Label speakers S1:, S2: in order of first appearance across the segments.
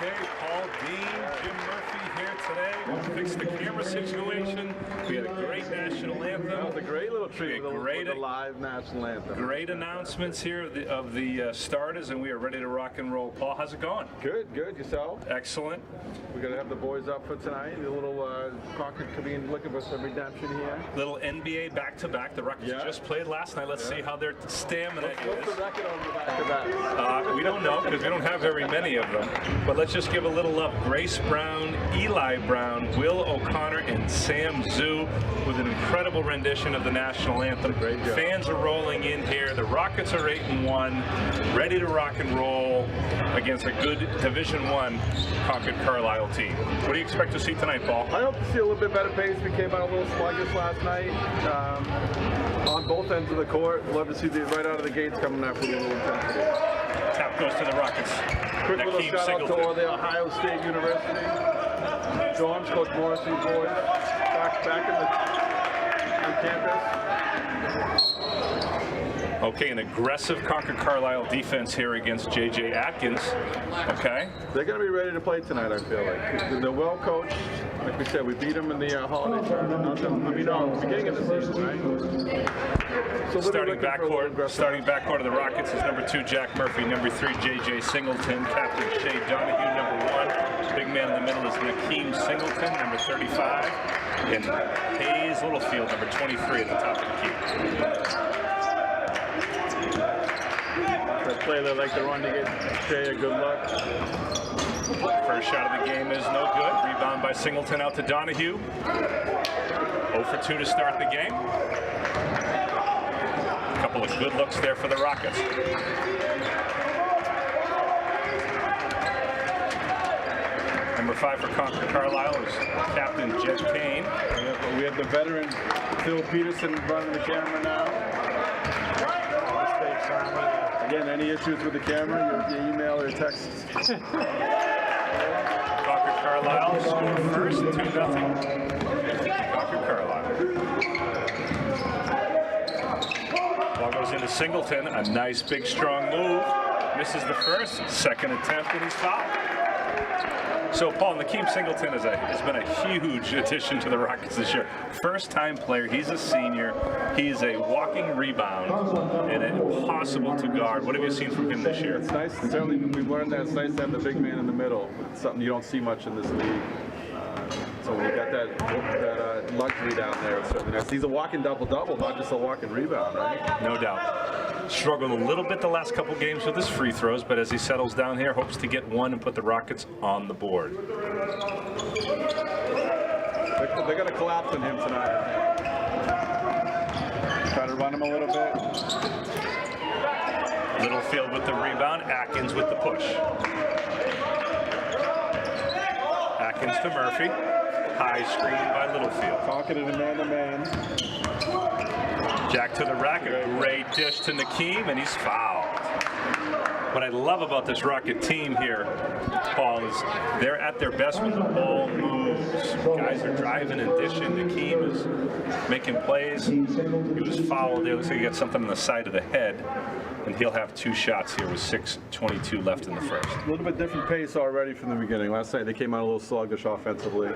S1: Okay, Paul Dean, Jim Murphy here today. We fixed the camera situation. We had a great national anthem.
S2: That was a great little treat with the live national anthem.
S1: Great announcements here of the starters, and we are ready to rock and roll. Paul, how's it going?
S2: Good, good. Yourself?
S1: Excellent.
S2: We're going to have the boys up for tonight. A little Concord could be looking for some redemption here.
S1: Little NBA back-to-back. The Rockets just played last night. Let's see how their stamina is.
S2: What's the record on the back-to-back?
S1: We don't know because we don't have very many of them. But let's just give a little love. Grace Brown, Eli Brown, Will O'Connor, and Sam Zhu with an incredible rendition of the national anthem.
S2: Great job.
S1: Fans are rolling in here. The Rockets are 8-1, ready to rock and roll against a good Division I Concord Carlisle team. What do you expect to see tonight, Paul?
S2: I hope to see a little bit better pace. We came out a little sluggish last night on both ends of the court. Love to see right out of the gates coming out with a little intensity.
S1: Tap goes to the Rockets.
S2: Quick little shout out to all the Ohio State University dorms, Coach Morrissey's boys, back on campus.
S1: Okay, an aggressive Concord Carlisle defense here against J.J. Atkins. Okay.
S2: They're going to be ready to play tonight, I feel like. They're well coached. Like we said, we beat them in the holiday tournament. Beginning of the season, right? So
S1: starting backcourt of the Rockets is number 2, Jack Murphy, number 3, J.J. Singleton, captain Shea Donahue, number 1. Big man in the middle is Nakeem Singleton, number 35, and Hayes Littlefield, number 23 at the top of the key.
S2: That play they like to run to get Shea a good look.
S1: First shot of the game is no good. Rebound by Singleton out to Donahue. 0 for 2 to start the game. A couple of good looks there for the Rockets. Number 5 for Concord Carlisle is Captain Jed Kane.
S2: We have the veteran Phil Peterson running the camera now. Again, any issues with the camera, you email or text.
S1: Concord Carlisle scored first, 2-0. Concord Carlisle. Ball goes into Singleton, a nice big strong move. Misses the first, second attempt, and he's fouled. So, Paul, Nakeem Singleton has been a huge addition to the Rockets this year. First-time player, he's a senior. He's a walking rebound and impossible to guard. What have you seen from him this year?
S2: It's nice. Certainly, we've learned that it's nice to have the big man in the middle. It's something you don't see much in this league. So when you got that luxury down there, it's certainly nice. He's a walking double-double, not just a walking rebound, right?
S1: No doubt. Struggled a little bit the last couple games with his free throws, but as he settles down here, hopes to get one and put the Rockets on the board.
S2: They're going to collapse on him tonight. Try to run him a little bit.
S1: Littlefield with the rebound, Atkins with the push. Atkins to Murphy. High screen by Littlefield.
S2: Talking to the man-to-man.
S1: Jack to the rack, a great dish to Nakeem, and he's fouled. What I love about this Rocket team here, Paul, is they're at their best when the ball moves. Guys are driving and dishing. Nakeem is making plays. He was fouled there. Looks like he got something on the side of the head, and he'll have 2 shots here with 6:22 left in the first.
S2: A little bit different pace already from the beginning. Last night they came out a little sluggish offensively.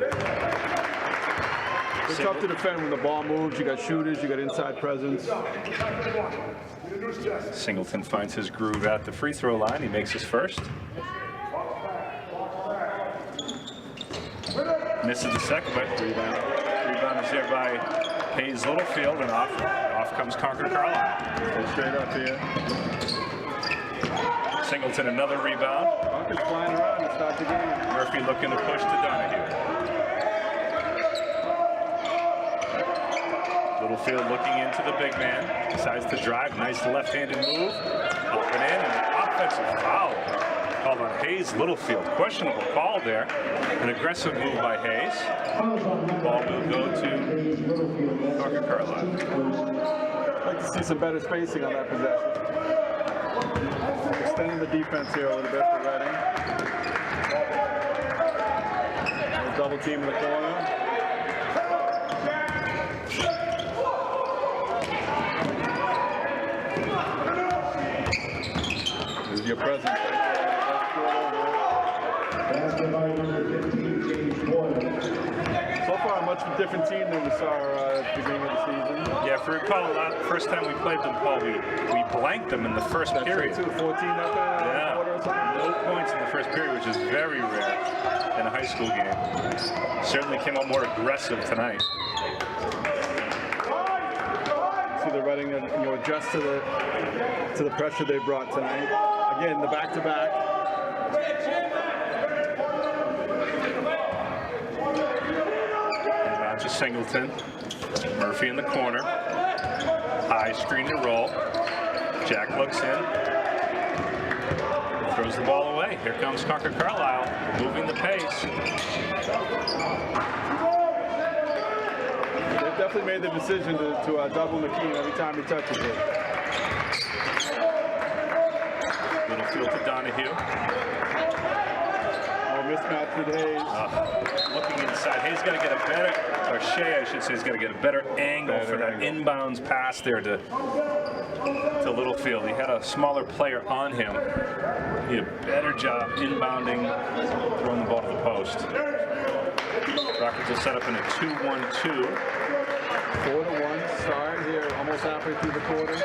S2: It's tough to defend when the ball moves. You got shooters, you got inside presence.
S1: Singleton finds his groove at the free throw line. He makes his first. Misses the second, but rebound is there by Hayes Littlefield, and off comes Concord Carlisle.
S2: So straight up here.
S1: Singleton another rebound.
S2: Concord's flying around to start the game.
S1: Murphy looking to push to Donahue. Littlefield looking into the big man, decides to drive, nice left-handed move, up and in, and an offensive foul called on Hayes Littlefield. Questionable call there, an aggressive move by Hayes. Ball will go to Concord Carlisle.
S2: I'd like to see some better spacing on that possession. Extending the defense here a little bit for Reading. Double team in the corner. Your presence. So far, a much different team than we saw at the beginning of the season.
S1: Yeah, if you recall, the first time we played them, Paul, we blanked them in the first period.
S2: That's 14
S1: Yeah,
S2: quarter or something.
S1: no points in the first period, which is very rare in a high school game. Certainly came out more aggressive tonight.
S2: See, they're running, adjust to the pressure they brought tonight. Again, the back-to-back.
S1: Just Singleton. Murphy in the corner. High screen and roll. Jack looks in. Throws the ball away. Here comes Concord Carlisle, moving the pace.
S2: They've definitely made the decision to double McKean every time he touches it.
S1: Little field to Donahue.
S2: Mismatch with Hayes.
S1: Looking inside. Hayes got to get a better, or Shea, I should say, is going to get a better angle for that inbounds pass there to Littlefield. He had a smaller player on him. He did a better job inbounding, throwing the ball to the post. Rockets will set up in a 2-1-2.
S2: 4-1 start here, almost halfway through the quarter.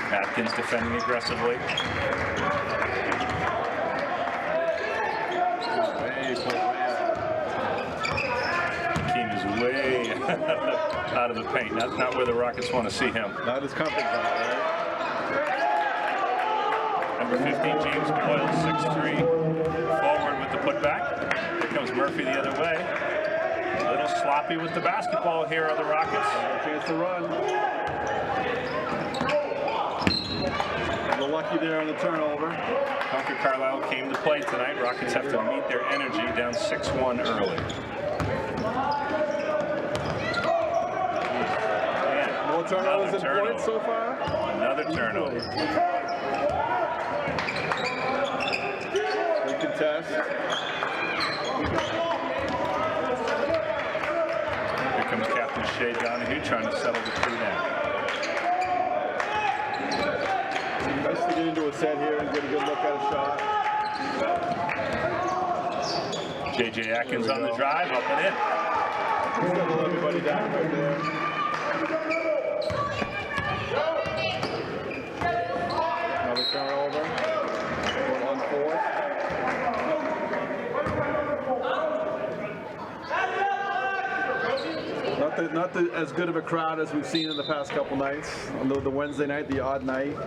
S1: Atkins defending aggressively. Keem is way out of the paint. Not where the Rockets want to see him.
S2: Not his comfort zone, right?
S1: Number 15, James Boyle, 6'3", forward with the putback. Here comes Murphy the other way. A little sloppy with the basketball here are the Rockets.
S2: A chance to run. A little lucky there on the turnover.
S1: Concord Carlisle came to play tonight. Rockets have to meet their energy down 6-1 early.
S2: More turnovers than points so far.
S1: Another turnover.
S2: Good contest.
S1: Here comes Captain Shea Donahue trying to settle the crew down.
S2: Nice to get into a set here and get a good look at a shot.
S1: J.J. Atkins on the drive, up and in.
S2: Settle everybody down right there. Another turnover. 1-4. Not as good of a crowd as we've seen in the past couple nights. On the Wednesday night, the odd night.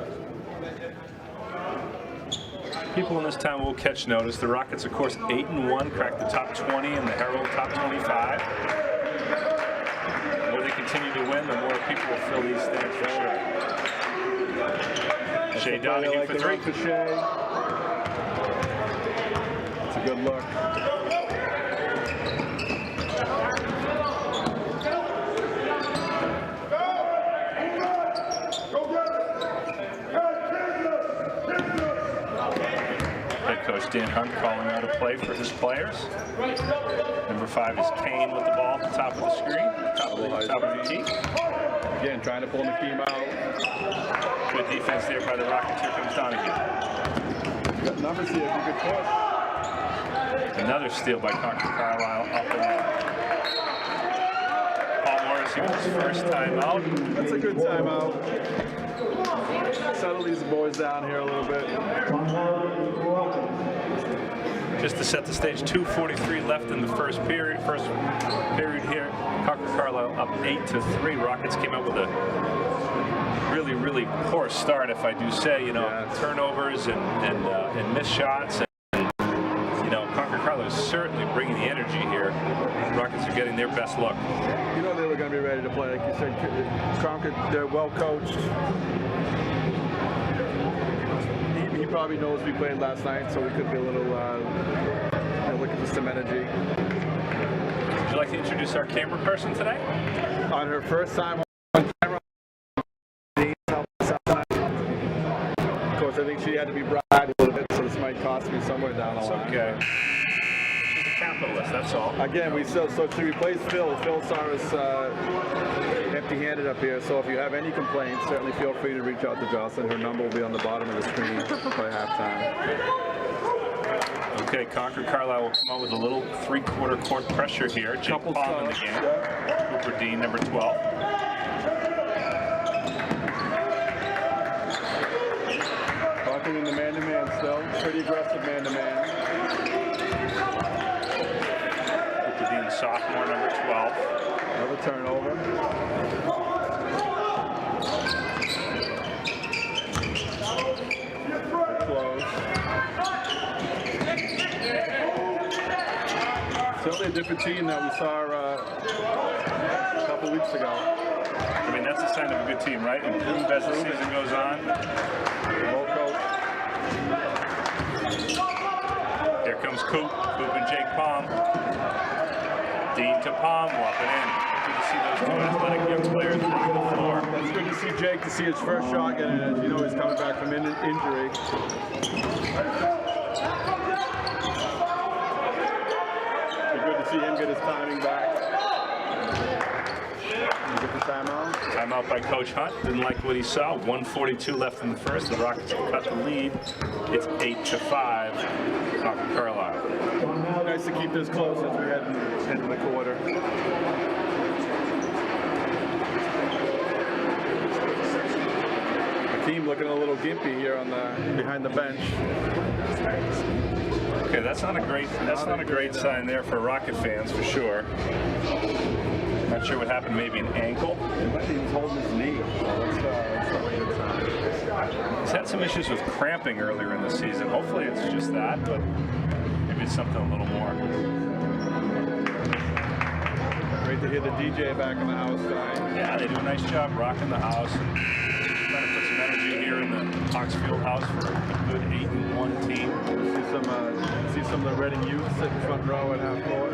S1: People in this town will catch notice. The Rockets, of course, 8-1, cracked the top 20 and the Herald top 25. The more they continue to win, the more people will fill these stands for sure. Shea Donahue for three.
S2: For Shea. It's a good look.
S1: Coach Dan Hunt calling out a play for his players. Number 5 is Kane with the ball at the top of the screen, top of the tee.
S2: Again, trying to pull McKean out.
S1: Good defense there by the Rockets. Here comes Donahue.
S2: Got numbers here, if you could push.
S1: Another steal by Concord Carlisle, up and in. Paul Morris here with his first timeout.
S2: That's a good timeout. Settle these boys down here a little bit.
S1: Just to set the stage, 2:43 left in the first period. First period here, Concord Carlisle up 8-3. Rockets came out with a really, really poor start, if I do say. Turnovers and missed shots. And Concord Carlisle is certainly bringing the energy here. Rockets are getting their best look.
S2: You know they were going to be ready to play. Like you said, Concord, they're well coached. He probably knows we played last night, so we could be a little looking for some energy.
S1: Would you like to introduce our camera person today?
S2: On her first time on camera, of course, I think she had to be bribed a little bit, so this might cost me somewhere down the line.
S1: Okay. She's a capitalist, that's all.
S2: Again, so to replace Phil saw us empty-handed up here, so if you have any complaints, certainly feel free to reach out to Jocelyn. Her number will be on the bottom of the screen by halftime.
S1: Okay, Concord Carlisle will come out with a little three-quarter court pressure here. Jake Palm in the game. Cooper Dean, number 12.
S2: Talking in the man-to-man still. Pretty aggressive man-to-man.
S1: Cooper Dean, sophomore, number 12.
S2: Another turnover. Close. Certainly a different team that we saw a couple weeks ago.
S1: I mean, that's a sign of a good team, right? Improve as the season goes on.
S2: Well coached.
S1: Here comes Coop and Jake Palm. Dean to Palm, walking in. Good to see those two athletic young players on the floor.
S2: It's good to see Jake, to see his first shot get in. As you know, he's coming back from injury. Good to see him get his timing back. Get the timeout.
S1: Timeout by Coach Hunt. Didn't like what he saw. 1:42 left in the first. The Rockets will cut the lead. It's 8-5. Concord Carlisle.
S2: Nice to keep this close as we head into the quarter. The team looking a little gimpy here on behind the bench.
S1: Okay, that's not a great sign there for Rocket fans for sure. Not sure what happened. Maybe an ankle.
S2: He was holding his knee. That's not a good sign.
S1: He's had some issues with cramping earlier in the season. Hopefully it's just that, but maybe it's something a little more.
S2: Great to hear the DJ back in the house tonight.
S1: Yeah, they do a nice job rocking the house. Trying to put some energy here in the Foxfield house for a good 8-1 team.
S2: See some of the Reading youth sitting front row at half court.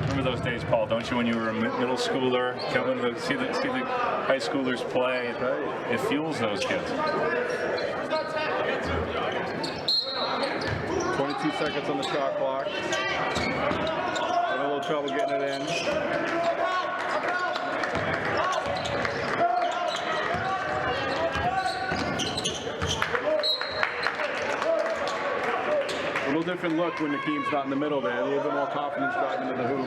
S1: Remember those days, Paul, don't you, when you were a middle schooler, coming to see the high schoolers play? It fuels those kids.
S2: 22 seconds on the shot clock. Having a little trouble getting it in. A little different look when the team's not in the middle there. A little bit more confidence driving to the hoop.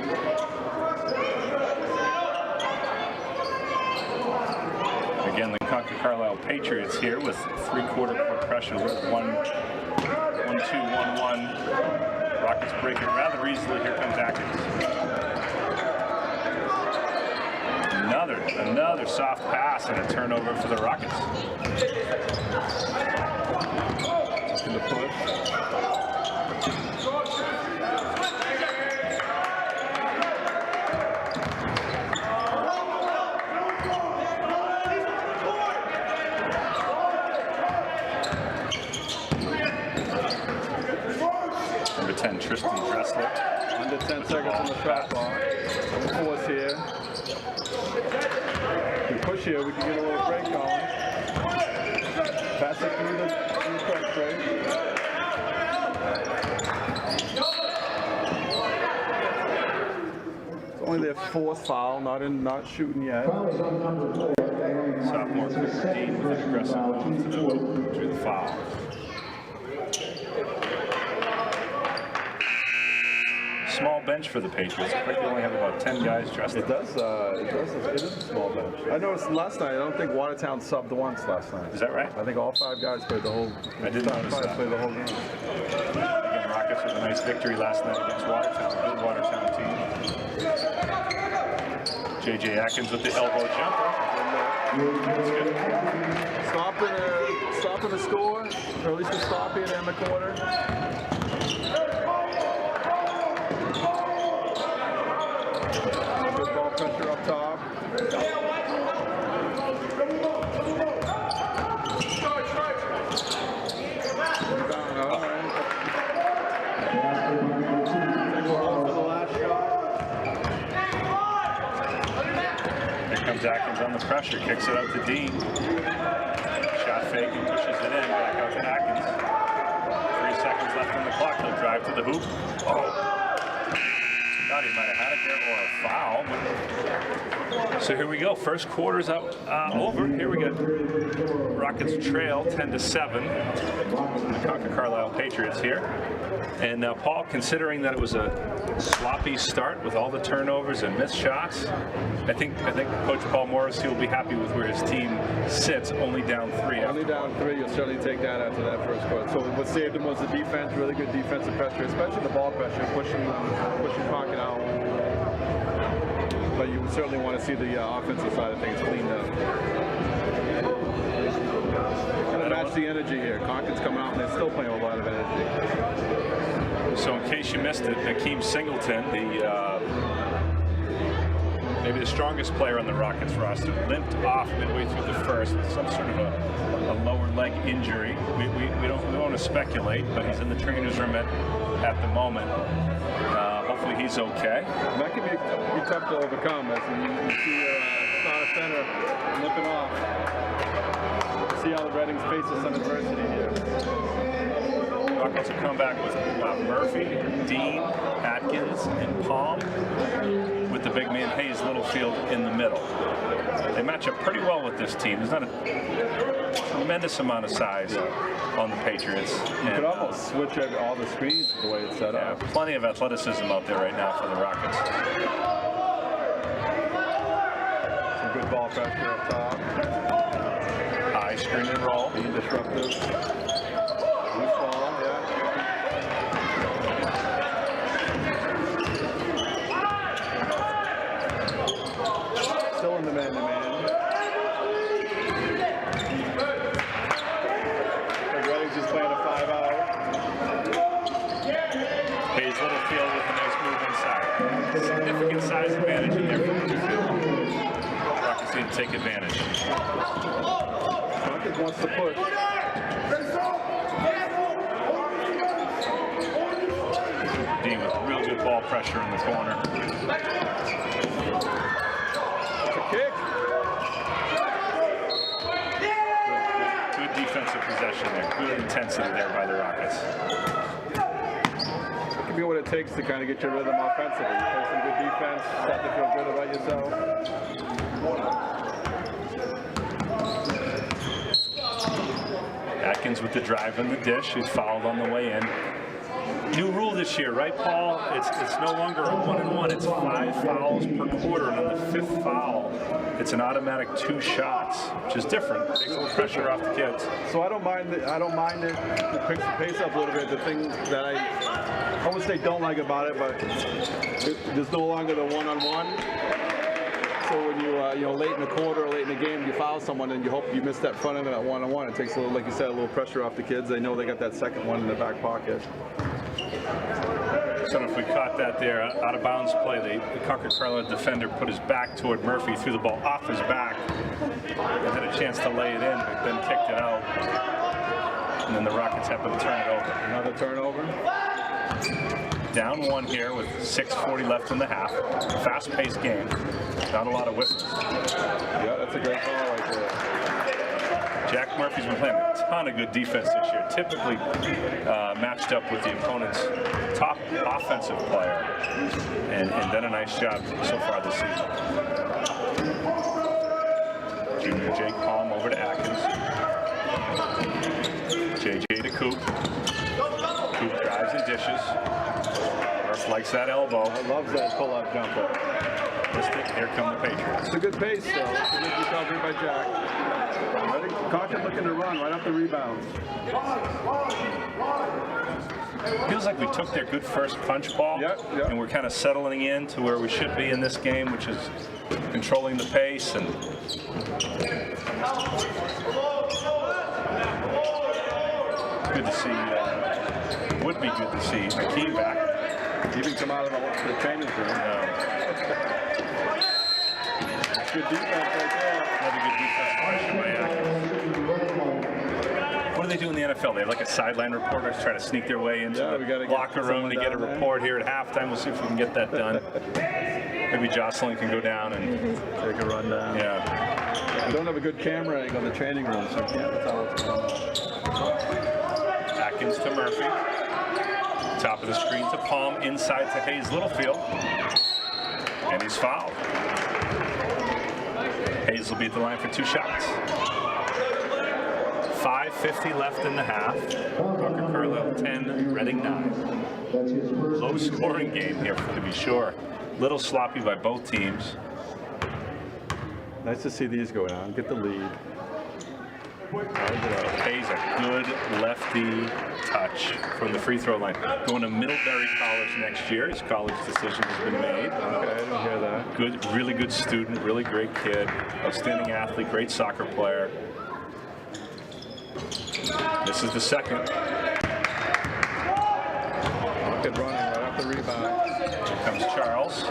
S1: Again, the Concord Carlisle Patriots here with three-quarter court pressure with 1-2-1-1. Rockets break it rather easily. Here comes Atkins. Another soft pass and a turnover for the Rockets.
S2: In the push.
S1: Number 10, Tristan Dressler.
S2: Under 10 seconds on the shot clock. Force here. If we push here, we can get a little break going. Pass it through the quick break. It's only their fourth foul, not shooting yet.
S1: Sophomore Cooper Dean with an aggressive move to the foul. Small bench for the Patriots. Looks like they only have about 10 guys dressed
S2: It
S1: up.
S2: is a small bench. I noticed last night, I don't think Watertown subbed once last night.
S1: Is that right?
S2: I think all 5 guys played the whole
S1: I didn't notice that.
S2: Played the whole game.
S1: Again, Rockets with a nice victory last night against Watertown. Good Watertown team. J.J. Atkins with the elbow jumper. That's good.
S2: Stopping the score, or at least a stop here in the quarter. Good ball pressure up top. All right. Take a ball for the last shot.
S1: Here comes Atkins on the pressure, kicks it out to Dean. Shot fake and pushes it in, back out to Atkins. 3 seconds left on the clock. He'll drive to the hoop. Oh. Thought he might have had it there, or a foul. So here we go. First quarter's up, over. Here we go. Rockets trail 10-7. The Concord Carlisle Patriots here. And Paul, considering that it was a sloppy start with all the turnovers and missed shots, I think Coach Paul Morrissey will be happy with where his team sits, only down 3.
S2: Only down 3. You'll certainly take that after that first quarter. So what saved him was the defense, really good defensive pressure, especially the ball pressure, pushing Concord out. But you would certainly want to see the offensive side of things cleaned up. Gotta match the energy here. Concord's coming out and they're still playing with a lot of energy.
S1: So in case you missed it, Nakeem Singleton, maybe the strongest player on the Rockets roster, limped off midway through the first with some sort of a lower leg injury. We don't want to speculate, but he's in the trainer's room at the moment. Hopefully he's okay.
S2: That can be tough to overcome as you see your starter center limping off. See how the Reddings faces some adversity here.
S1: Rockets will come back with Murphy, Dean, Atkins, and Palm, with the big man Hayes Littlefield in the middle. They match up pretty well with this team. There's not a tremendous amount of size on the Patriots.
S2: You could almost switch all the screens the way it's set up.
S1: Plenty of athleticism out there right now for the Rockets.
S2: Some good ball pressure up top.
S1: High screen and roll.
S2: Being disruptive. Loose ball, yeah. Still in the man-to-man. Just playing a 5-out.
S1: Hayes Littlefield with a nice move inside. Significant size advantage in there for Littlefield. Rockets need to take advantage.
S2: Concord wants to push.
S1: Dean with real good ball pressure in the corner.
S2: It's a kick.
S1: Good defensive possession there. Good intensity there by the Rockets.
S2: It can be what it takes to kind of get your rhythm offensively. You play some good defense, start to feel good about yourself.
S1: Atkins with the drive and the dish. He's fouled on the way in. New rule this year, right, Paul? It's no longer a 1-and-1. It's 5 fouls per quarter, and on the 5th foul, it's an automatic 2 shots, which is different. Takes a little pressure off the kids.
S2: So I don't mind it. It picks the pace up a little bit. The thing that I wouldn't say don't like about it, but there's no longer the 1-on-1. So when you late in the quarter or late in the game, you foul someone and you hope you miss that front end of that 1-on-1. It takes a little, like you said, a little pressure off the kids. They know they got that second one in the back pocket.
S1: So if we caught that there, out of bounds play, the Concord Carlisle defender put his back toward Murphy, threw the ball off his back, and had a chance to lay it in, but then kicked it out. And then the Rockets happened to turn it over.
S2: Another turnover.
S1: Down 1 here with 6:40 left in the half. Fast-paced game. Not a lot of whistles.
S2: Yeah, that's a great call right there.
S1: Jack Murphy's been playing a ton of good defense this year, typically matched up with the opponent's top offensive player, and done a nice job so far this season. Junior Jake Palm over to Atkins. JJ to Coop. Coop drives and dishes. Murph likes that elbow.
S2: I love that pull-up jumper.
S1: Here come the Patriots.
S2: It's a good pace, though. It's a good recovery by Jack. Concord looking to run right up the rebounds.
S1: Feels like we took their good first punch ball, and we're kind of settling in to where we should be in this game, which is controlling the pace. And good to see. Would be good to see Nakeem back.
S2: Even come out of the training room. Good defense right there.
S1: Another good defense by Atkins. What do they do in the NFL? They have like a sideline reporter try to sneak their way into the locker room to get a report here at halftime. We'll see if we can get that done. Maybe Jocelyn can go down and
S2: take a run down.
S1: Yeah.
S2: We don't have a good camera angle in the training room, so we can't tell what's going on.
S1: Atkins to Murphy. To Top of the screen to Palm, inside to Hayes Littlefield. And he's fouled. Hayes will be at the line for 2 shots. 5:50 left in the half. Concord Carlisle 10, Reading 9. Low scoring game here, to be sure. Little sloppy by both teams.
S2: Nice to see these go down, get the lead.
S1: Hayes a good lefty touch from the free throw line. Going to Middlebury College next year. His college decision has been made.
S2: Okay, I didn't hear that.
S1: Good, really good student, really great kid, outstanding athlete, great soccer player. This is the second.
S2: Good running right off the rebound.
S1: Here comes Charles.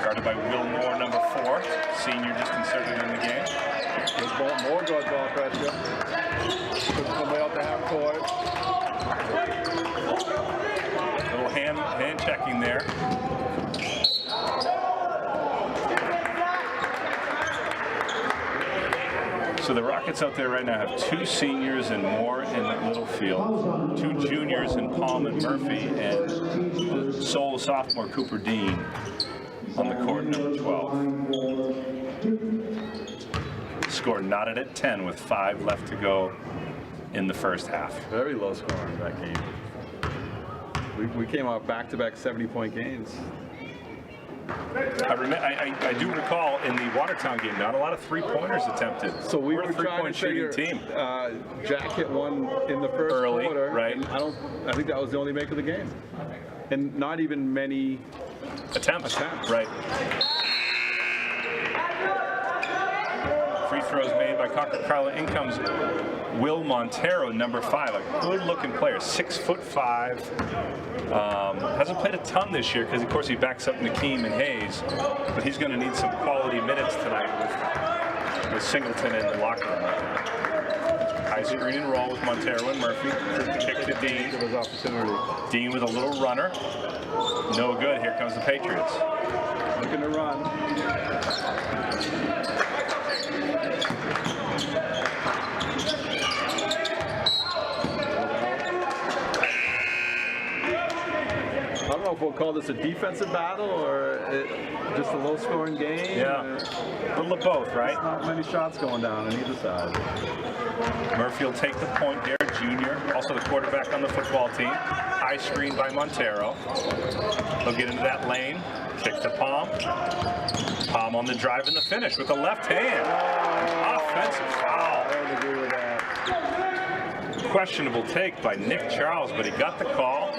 S1: Guarded by Will Moore, number 4. Senior just inserted in the game.
S2: Good ball, more good ball pressure. Puts them way out the half court.
S1: Little hand checking there. So the Rockets out there right now have 2 seniors and Moore and Littlefield, 2 juniors in Palm and Murphy, and the sole sophomore Cooper Dean on the court, number 12. Score knotted at 10 with 5 left to go in the first half.
S2: Very low scoring that game. We came out back-to-back 70-point games.
S1: I do recall in the Watertown game, not a lot of 3-pointers attempted.
S2: So we
S1: We're
S2: were
S1: a
S2: trying
S1: 3-point
S2: to
S1: shooting
S2: figure,
S1: team.
S2: Jack hit one in the first
S1: Early,
S2: quarter.
S1: right.
S2: And I think that was the only make of the game. And not even many
S1: Attempts. Right. Free throws made by Concord Carlisle. In comes Will Montero, number 5, a good-looking player, 6'5". Hasn't played a ton this year because, of course, he backs up Nakeem and Hayes, but he's going to need some quality minutes tonight with Singleton in the locker room. High screen and roll with Montero and Murphy. Kick to Dean.
S2: of his opportunity.
S1: Dean with a little runner. No good. Here comes the Patriots.
S2: Looking to run. I don't know if we'll call this a defensive battle or just a low-scoring game.
S1: Yeah, a little of both, right?
S2: Not many shots going down on either side.
S1: Murphy will take the point there, junior. Also the quarterback on the football team. High screen by Montero. He'll get into that lane. Kick to Palm. Palm on the drive and the finish with the left hand. Offensive foul.
S2: I don't agree with that.
S1: Questionable take by Nick Charles, but he got the call.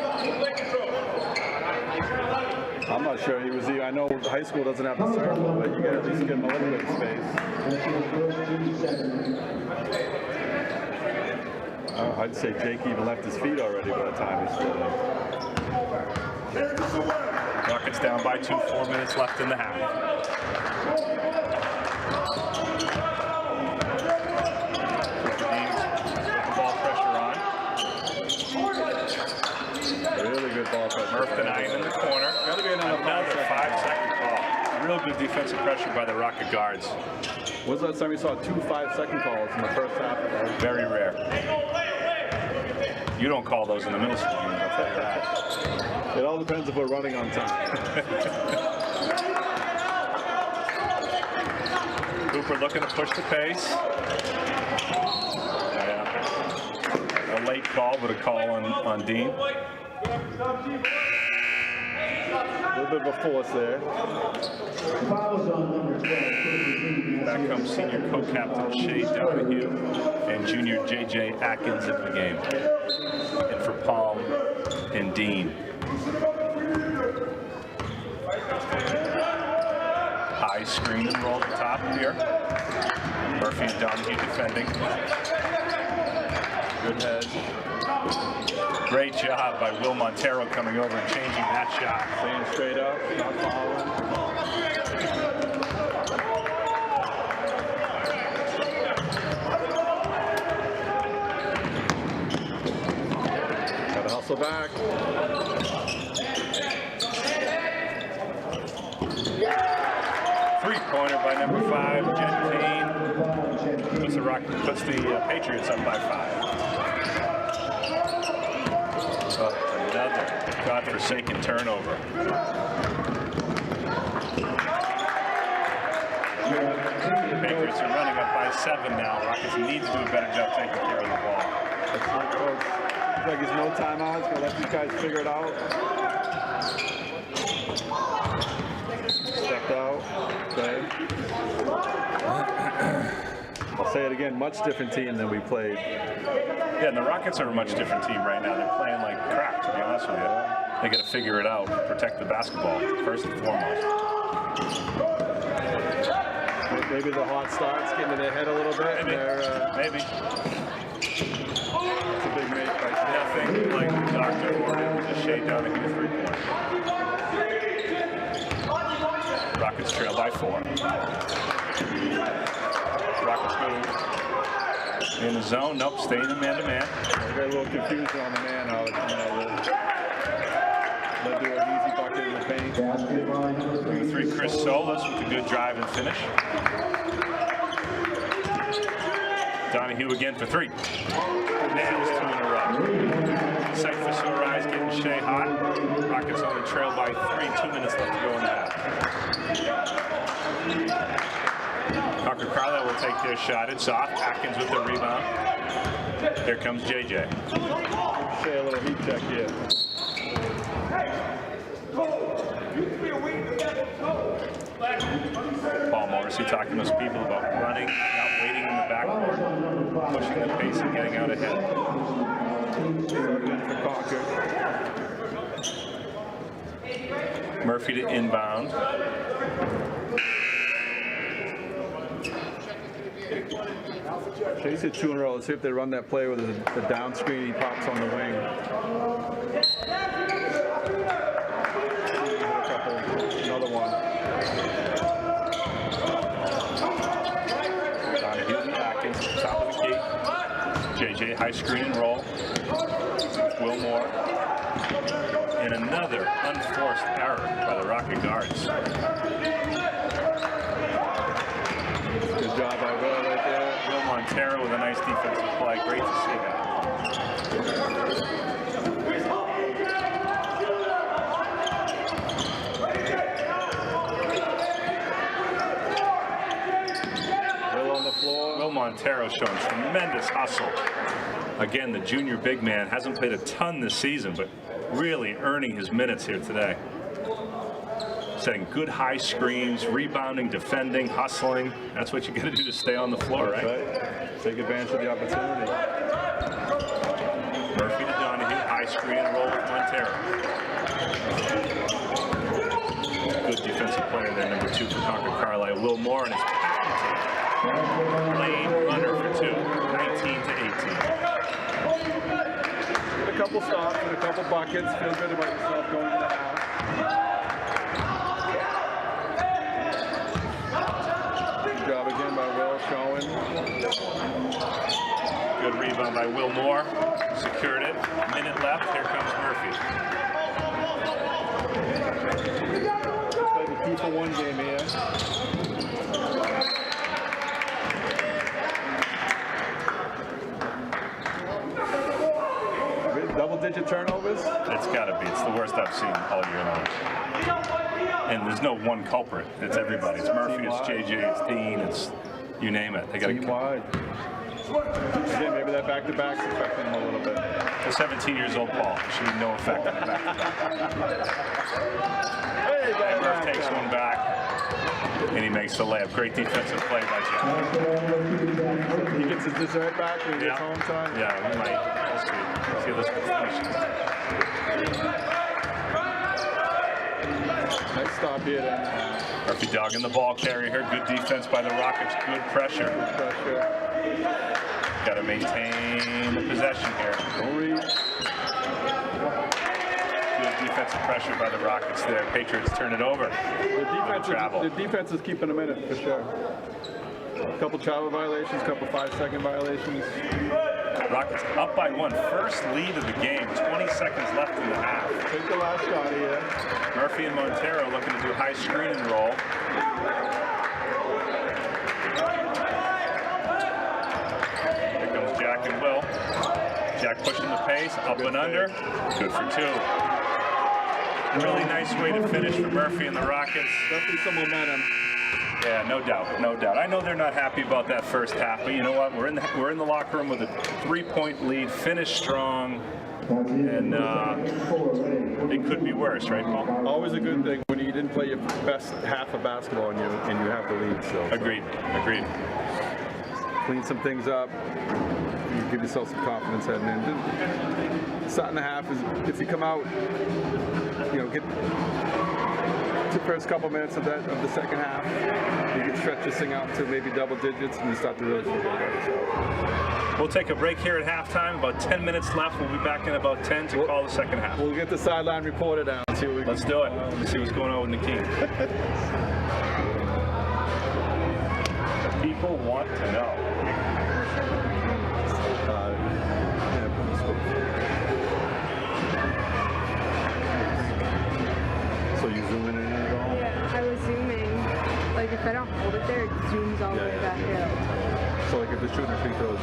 S2: I'm not sure he was even. I know high school doesn't have the circle, but you can at least give him a little bit of space. I'd say Jake even left his feet already by the time he scored.
S1: Rockets down by 2, 4 minutes left in the half. Ball pressure on.
S2: Really good ball pressure.
S1: Murph denying in the corner.
S2: Gotta be another
S1: 5-second call. Real good defensive pressure by the Rocket guards.
S2: When's the last time you saw 2 5-second calls in the first half?
S1: Very rare. You don't call those in the middle school games, I'll tell you that.
S2: It all depends if we're running on time.
S1: Cooper looking to push the pace. Yeah. A late call, but a call on Dean.
S2: A little bit of a force there.
S1: Back comes senior co-captain Shea W. and junior J.J. Atkins into the game. And for Palm and Dean. High screen and roll at the top here. Murphy and Donahue defending.
S2: Good head.
S1: Great job by Will Montero coming over and changing that shot.
S2: Staying straight up, not following. Gotta hustle back.
S1: Three-pointer by number 5, Gentine. Puts the Patriots up by 5. Another godforsaken turnover. Patriots are running up by 7 now. Rockets need to do a better job taking care of the ball.
S2: Looks like he's no timeouts. Gonna let these guys figure it out. Stepped out. Okay. I'll say it again. Much different team than we played.
S1: Yeah, and the Rockets are a much different team right now. They're playing like crap, to be honest with you. They got to figure it out, protect the basketball first and foremost.
S2: Maybe the hot start's getting in their head a little bit.
S1: Maybe.
S2: It's a big make by
S1: Nothing like Dr. Gordon with a shade down the 3-point. Rockets trail by 4. Rockets go in the zone. Nope, staying in man-to-man.
S2: We got a little confusion on the man. How it's, they'll do an easy bucket in the paint.
S1: Number 3, Chris Solis with a good drive and finish. Donahue again for 3. Nails 2 in a row. Sight for sore eyes, getting Shea hot. Rockets only trail by 3. 2 minutes left to go in the half. Concord Carlisle will take their shot. It's off. Atkins with the rebound. Here comes JJ.
S2: Say a little heat check here.
S1: Paul Morrissey talking to those people about running, not waiting in the backcourt, pushing the pace and getting out ahead.
S2: For Concord.
S1: Murphy to inbound.
S2: Chase hit 2 in a row. Let's see if they run that play with the down screen. He pops on the wing. Another one.
S1: Donahue and Atkins, top of the key. JJ high screen and roll. Wilmore. And another unforced error by the Rocket guards.
S2: Good job by Will right there.
S1: Will Montero with a nice defensive play. Great to see that.
S2: Will on the floor.
S1: Will Montero showing tremendous hustle. Again, the junior big man hasn't played a ton this season, but really earning his minutes here today. Setting good high screens, rebounding, defending, hustling. That's what you got to do to stay on the floor, right?
S2: Take advantage of the opportunity.
S1: Murphy to Donahue, high screen and roll with Montero. Good defensive player there, number 2 for Concord Carlisle. Will Moore and his patented lane runner for 2, 19 to 18.
S2: Get a couple stops and a couple buckets. Feel good about yourself going into the half. Good job again by Will showing.
S1: Good rebound by Will Moore. Secured it. Minute left. Here comes Murphy.
S2: Play the 2-for-1 game here. Double-digit turnovers.
S1: It's got to be. It's the worst I've seen all year long. And there's no one culprit. It's everybody. It's Murphy, it's JJ, it's Dean, it's you name it. They got
S2: Team wide. Again, maybe that back-to-back's affecting them a little bit.
S1: The 17 years old Paul should have no effect on the back-to-back.
S2: Hey,
S1: And Murph takes one back, and he makes the layup. Great defensive play by Jeff.
S2: He gets his dessert back when he gets home time.
S1: Yeah, we might. We'll see. Let's see how this finishes.
S2: Nice stop here then.
S1: Murphy dogging the ball carrier here. Good defense by the Rockets. Good pressure.
S2: Good pressure.
S1: Got to maintain the possession here.
S2: Don't reach.
S1: Good defensive pressure by the Rockets there. Patriots turn it over.
S2: The defense is keeping them in it for sure. A couple travel violations, a couple 5-second violations.
S1: Rockets up by 1. First lead of the game. 20 seconds left in the half.
S2: Take the last shot here.
S1: Murphy and Montero looking to do high screen and roll. Here comes Jack and Will. Jack pushing the pace, up and under, good for 2. Really nice way to finish for Murphy and the Rockets.
S2: Definitely some momentum.
S1: Yeah, no doubt, no doubt. I know they're not happy about that first half, but you know what? We're in the locker room with a 3-point lead, finished strong, and it could be worse, right, Paul?
S2: Always a good thing when you didn't play your best half of basketball and you have the lead still. So.
S1: Agreed.
S2: Clean some things up. You give yourself some confidence heading in. Start in the half is if you come out, get the first couple minutes of the second half, you can stretch this thing out to maybe double digits and you start to really feel better. So.
S1: We'll take a break here at halftime. About 10 minutes left. We'll be back in about 10 to call the second half.
S2: We'll get the sideline reporter down. See what we
S1: Let's do it. Let's see what's going on with Nakeem. People want to know.
S2: So you zooming in at all?
S3: Yeah, I was zooming. Like if I don't hold it there, it zooms all the way back out.
S2: So like if they're shooting free throws.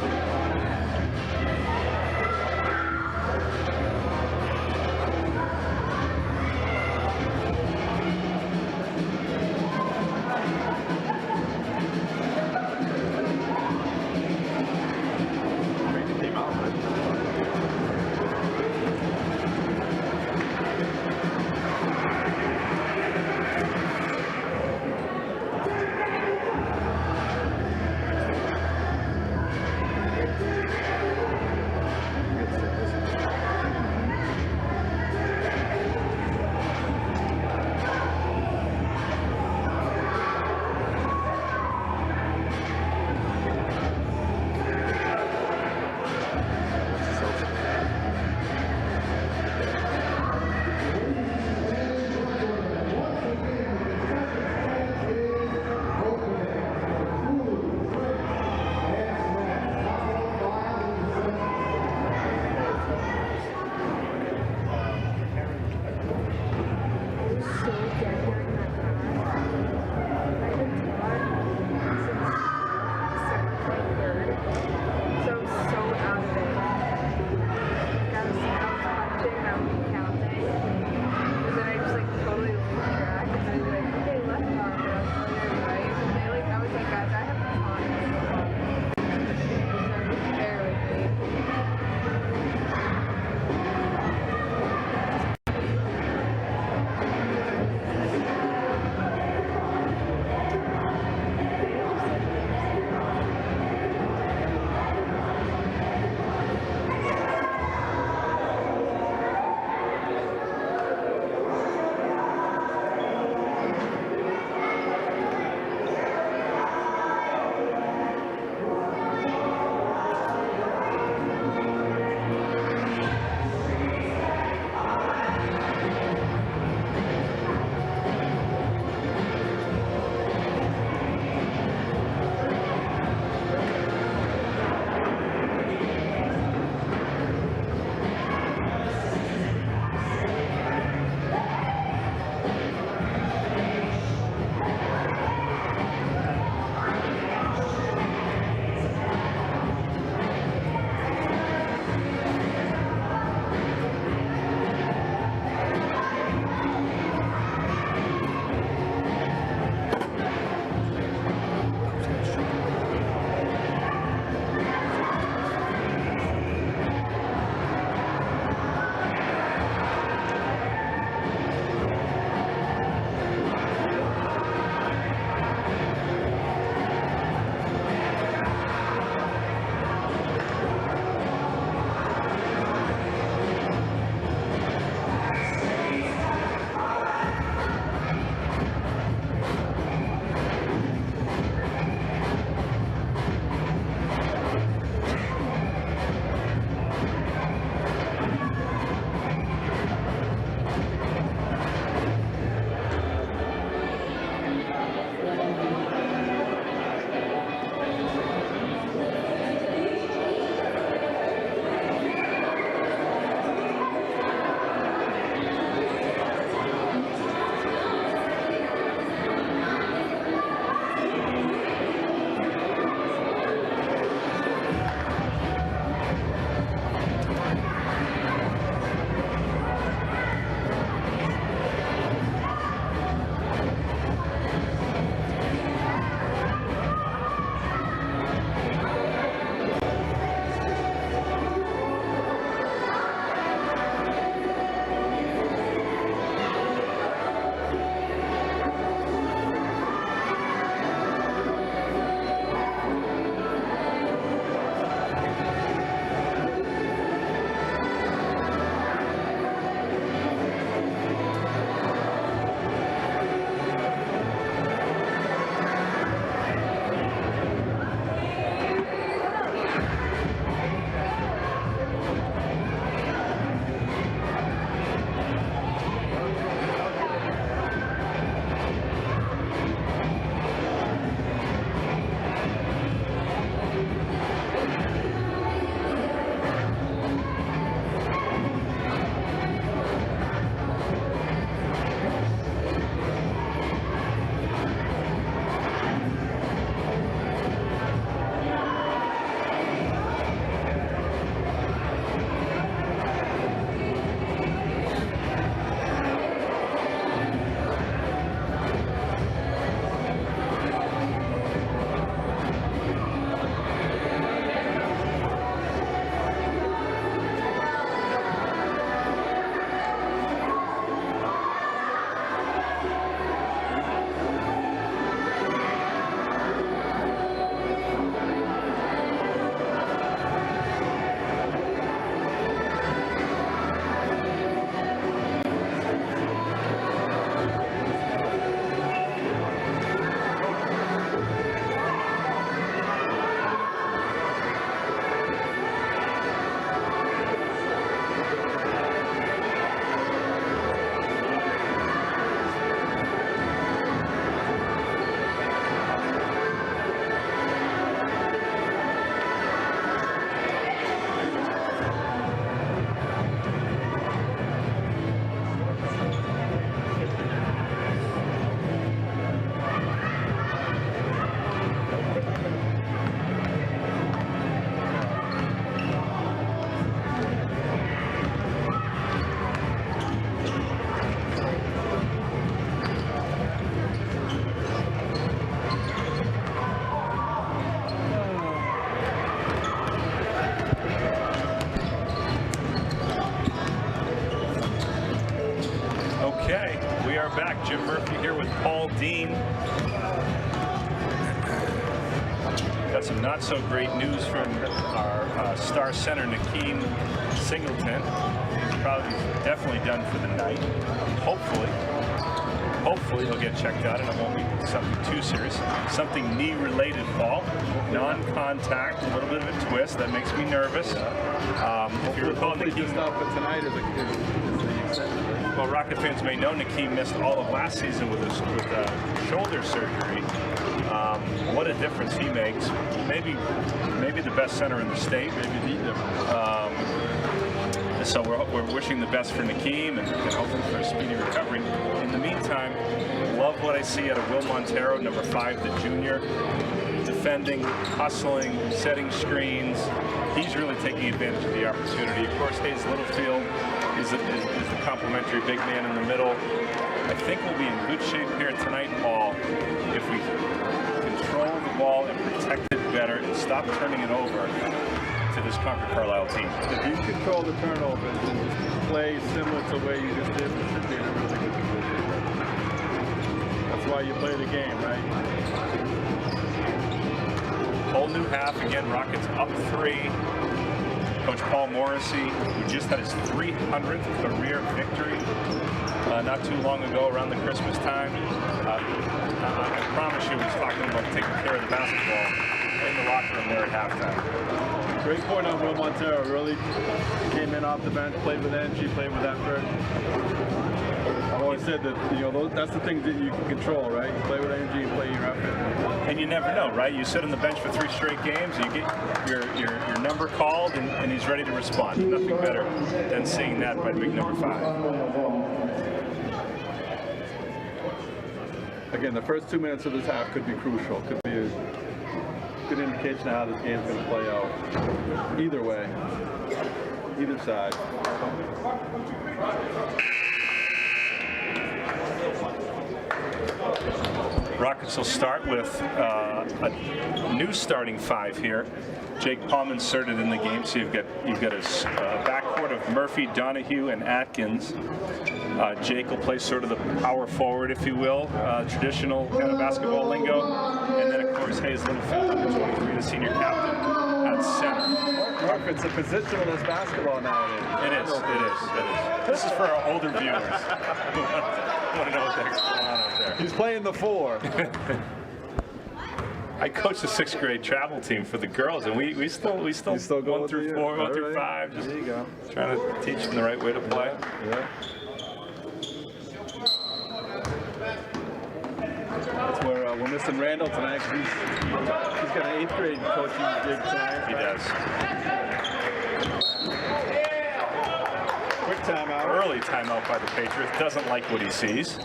S1: Jim Murphy here with Paul Dean. Got some not so great news from our star center, Nakeem Singleton. He's definitely done for the night. Hopefully he'll get checked out and it won't be something too serious. Something knee-related, Paul. Non-contact, a little bit of a twist. That makes me nervous. If you recall, Nakeem,
S2: but tonight is the exception.
S1: well, Rocket fans may know Nakeem missed all of last season with shoulder surgery. What a difference he makes. Maybe the best center in the state. Maybe the difference. So we're wishing the best for Nakeem and hopefully for a speedy recovery. In the meantime, love what I see out of Will Montero, number 5, the junior. Defending, hustling, setting screens. He's really taking advantage of the opportunity. Of course, Hayes Littlefield is the complimentary big man in the middle. I think we'll be in good shape here tonight, Paul, if we control the ball and protect it better and stop turning it over to this Concord Carlisle team.
S2: If you control the turnovers and just play similar to the way you just did, you should be in a really good position. That's why you play the game, right?
S1: Whole new half. Again, Rockets up 3. Coach Paul Morrissey, who just had his 300th career victory not too long ago around the Christmas time. I promise you he's talking about taking care of the basketball in the locker room there at halftime.
S2: Great point on Will Montero. Really came in off the bench, played with energy, played with effort. I've always said that, that's the things that you can control, right? You play with energy, you play your effort.
S1: And you never know, right? You sit on the bench for 3 straight games, you get your number called, and he's ready to respond. Nothing better than seeing that by big number 5.
S2: Again, the first 2 minutes of this half could be crucial. Could be a good indication of how this game's going to play out. Either way, either side.
S1: Rockets will start with a new starting 5 here. Jake Palm inserted in the game, so you've got a backcourt of Murphy, Donahue, and Atkins. Jake will play sort of the power forward, if you will, traditional kind of basketball lingo, and then of course Hayes Littlefield, number 23, the senior captain at center.
S2: Mark, it's a positionless basketball nowadays.
S1: It is. This is for our older viewers who want to know what the heck's going on out there.
S2: He's playing the 4.
S1: I coached the 6th grade travel team for the girls, and we still
S2: go
S1: 1 through 4, 1 through 5, just
S2: there you go.
S1: trying to teach them the right way to play.
S2: Yeah. That's where we're missing Randall tonight. He's got an 8th grade coaching gig tonight.
S1: He does.
S2: Quick timeout.
S1: Early timeout by the Patriots. Doesn't like what he sees.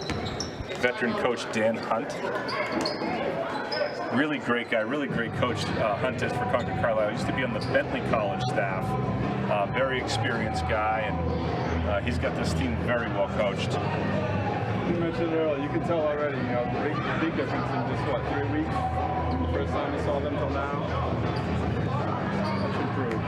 S1: Veteran coach Dan Hunt. Really great guy, really great coach Hunt is for Concord Carlisle. Used to be on the Bentley College staff. Very experienced guy, and he's got this team very well coached.
S2: You mentioned earlier, you can tell already, the big difference in just, 3 weeks from the first time you saw them till now. Much improved.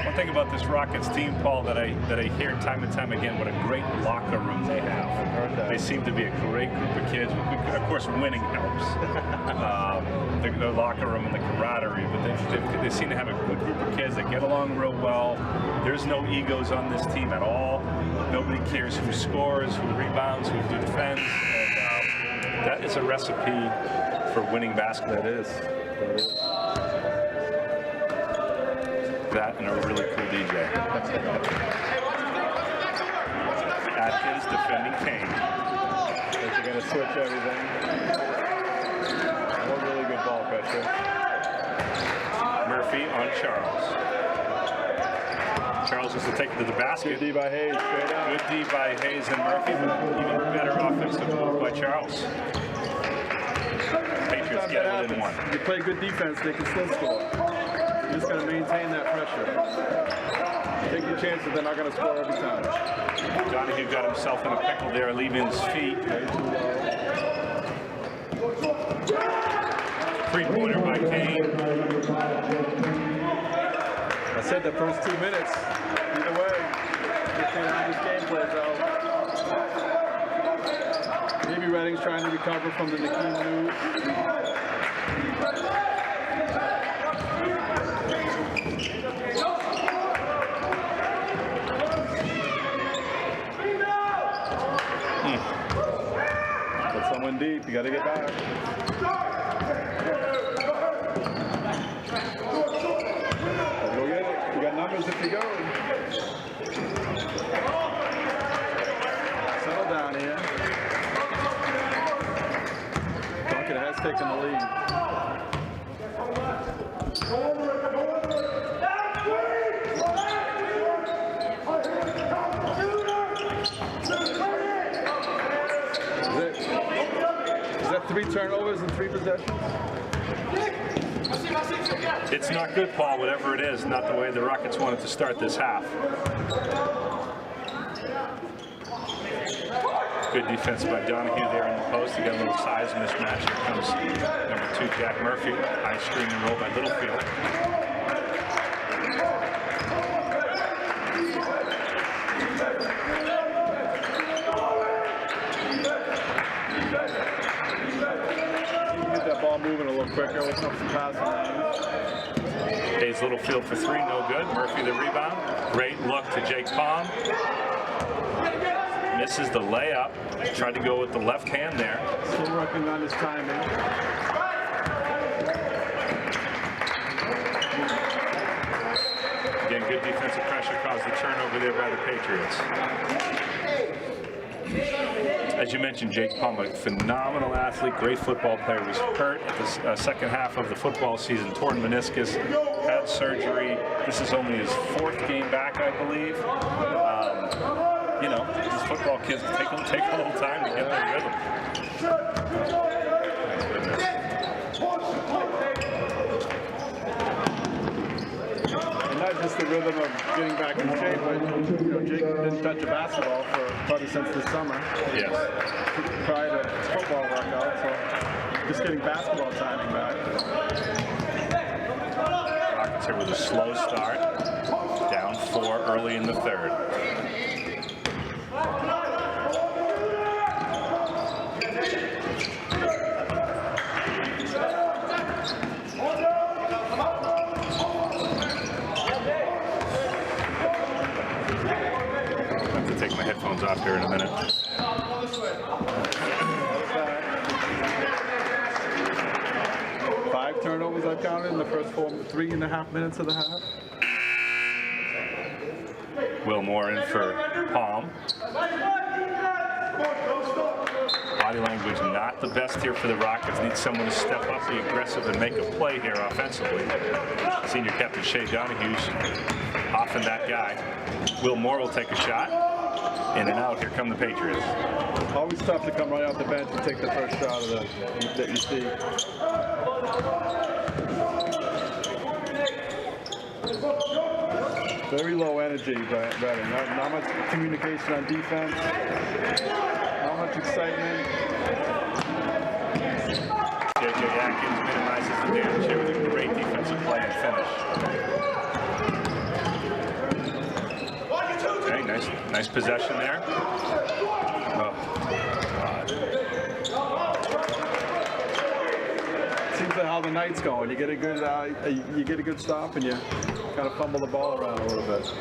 S1: One thing about this Rockets team, Paul, that I hear time and time again, what a great locker room they have. They seem to be a great group of kids. Of course, winning helps. The locker room and the camaraderie, but they seem to have a good group of kids that get along real well. There's no egos on this team at all. Nobody cares who scores, who rebounds, who defends. And that is a recipe for winning basketball.
S2: That is.
S1: That and a really cool DJ. Atkins defending Kane.
S2: They're going to switch everything. One really good ball pressure.
S1: Murphy on Charles. Charles is to take it to the basket.
S2: Good D by Hayes, straight out.
S1: Good D by Hayes and Murphy, but even better offensive move by Charles. Patriots get it within 1.
S2: You play good defense, they can still score. You just got to maintain that pressure. Take your chances, they're not going to score every time.
S1: Donahue got himself in a pickle there, leaving his feet.
S2: Way too low.
S1: 3-pointer by Kane.
S2: I said the first 2 minutes, either way, watching how this game plays out. Maybe Redding's trying to recover from the Nakeem move. Put someone deep. You got to get back. Go get it. You got numbers if you go. Settle down here. Concord has taken the lead. Is that 3 turnovers and 3 possessions?
S1: It's not good, Paul, whatever it is, not the way the Rockets wanted to start this half. Good defense by Donahue there in the post. You got a little size mismatch. Here comes number 2, Jack Murphy. High screen and roll by Littlefield.
S2: Get that ball moving a little quicker. Open up some passing lanes.
S1: Hayes Littlefield for 3, no good. Murphy the rebound. Great look to Jake Palm. Misses the layup. Tried to go with the left hand there.
S2: Still working on his timing.
S1: Again, good defensive pressure caused the turnover there by the Patriots. As you mentioned, Jake Palm, a phenomenal athlete, great football player, was hurt at the second half of the football season, torn meniscus, had surgery. This is only his 4th game back, I believe. You know, these football kids take a little time to get their rhythm.
S2: And not just the rhythm of getting back in shape, but you know, Jake didn't touch a basketball for probably since this summer.
S1: Yes.
S2: Prior to football workout, so just getting basketball timing back.
S1: Rockets here with a slow start, down 4 early in the 3rd. Take my headphones off here in a minute.
S2: 5 turnovers I counted in the first 3.5 minutes of the half.
S1: Wilmore in for Palm. Body language not the best here for the Rockets. Need someone to step up, be aggressive, and make a play here offensively. Senior captain Shea Donahue's often that guy. Wilmore will take a shot. In and out, here come the Patriots.
S2: Always tough to come right off the bench and take the first shot that you see. Very low energy, Redding. Not much communication on defense. Not much excitement.
S1: J.J. Atkins minimizes the damage here with a great defensive play and finish. Okay, nice possession there. Oh, God.
S2: Seems like how the night's going. You get a good stop and you kind of fumble the ball around a little bit. It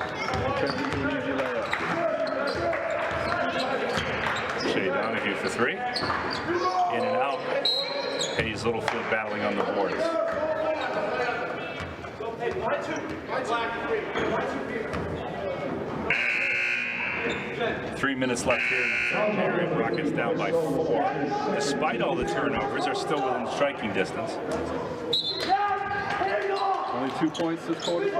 S2: turns into an easy layup.
S1: Shea Donahue for 3. In and out. Hayes Littlefield battling on the boards. 3 minutes left here in the 3rd period. Rockets down by 4. Despite all the turnovers, are still within striking distance.
S2: Only 2 points this quarter.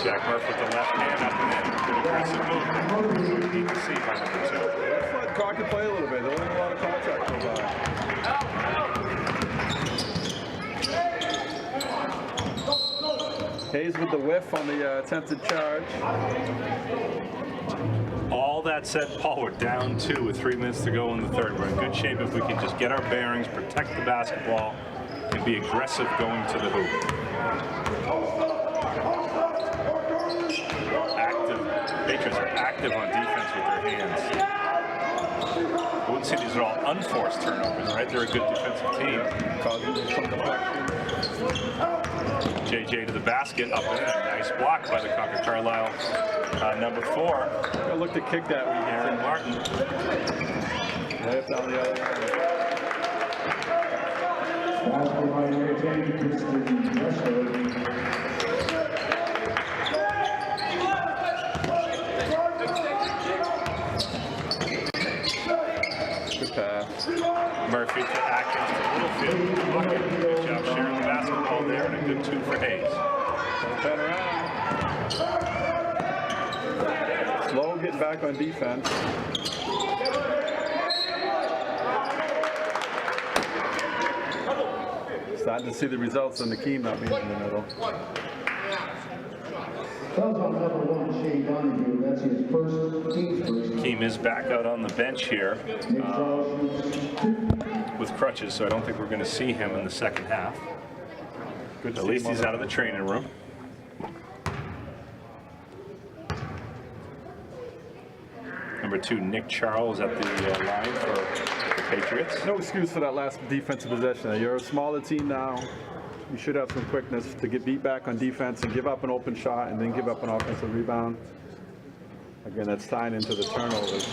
S1: Jack Murphy with the left hand up and in. Good aggressive movement. You can see by number 2.
S2: Let's let Concord play a little bit. There wasn't a lot of contact go by. Hayes with the whiff on the attempted charge.
S1: All that said, Paul, we're down 2 with 3 minutes to go in the third. We're in good shape if we can just get our bearings, protect the basketball, and be aggressive going to the hoop. Patriots are active on defense with their hands. I wouldn't say these are all unforced turnovers, right? They're a good defensive team. JJ to the basket, up and in. Nice block by the Concord Carlisle number 4.
S2: I look to kick that one.
S1: Aaron Martin.
S2: Lay it down the other Good pass.
S1: Murphy to Atkins to Littlefield. Bucket. Good job sharing the basketball there, and a good 2 for Hayes.
S2: Turn around. Slow getting back on defense. Starting to see the results in the key not being in the middle.
S1: Keem is back out on the bench here with crutches, so I don't think we're going to see him in the second half.
S2: Good.
S1: At least he's out of the training room. Number 2, Nick Charles at the line for the Patriots.
S2: No excuse for that last defensive possession. You're a smaller team now. You should have some quickness to get beat back on defense and give up an open shot and then give up an offensive rebound. Again, that's tying into the turnovers.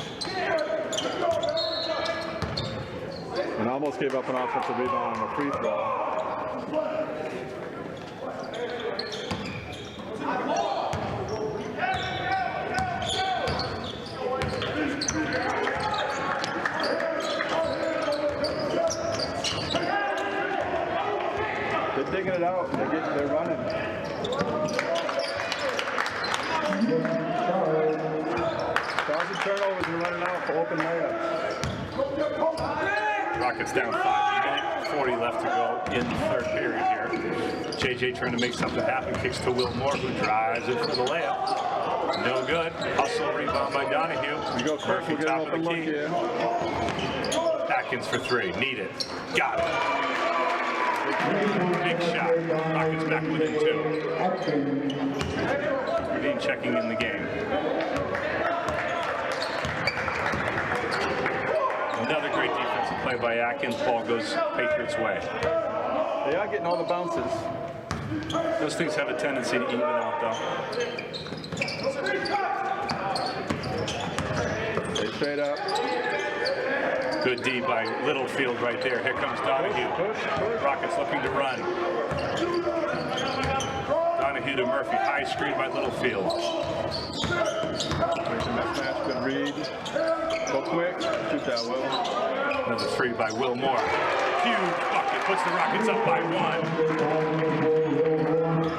S2: And almost gave up an offensive rebound on a free throw. They're digging it out. They're running. Thousand turnovers and running out for open layups.
S1: Rockets down 5, 40 left to go in the third period here. JJ trying to make something happen, kicks to Will Moore, who drives it for the layup. No good. Hustle rebound by Donahue.
S2: We go quick.
S1: Murphy
S2: We'll get an
S1: top of
S2: open
S1: the
S2: look
S1: key.
S2: here.
S1: Atkins for 3. Need it. Got it. Big shot. Rockets back within 2. Green checking in the game. Another great defensive play by Atkins. Ball goes Patriots' way.
S2: They are getting all the bounces.
S1: Those things have a tendency to even out, though.
S2: They straight up.
S1: Good D by Littlefield right there. Here comes Donahue.
S2: Push.
S1: Rockets looking to run. Donahue to Murphy. High screen by Littlefield.
S2: There's a mismatch. Good read. Go quick. Shoot that, Will.
S1: Another 3 by Will Moore. Huge bucket. Puts the Rockets up by 1.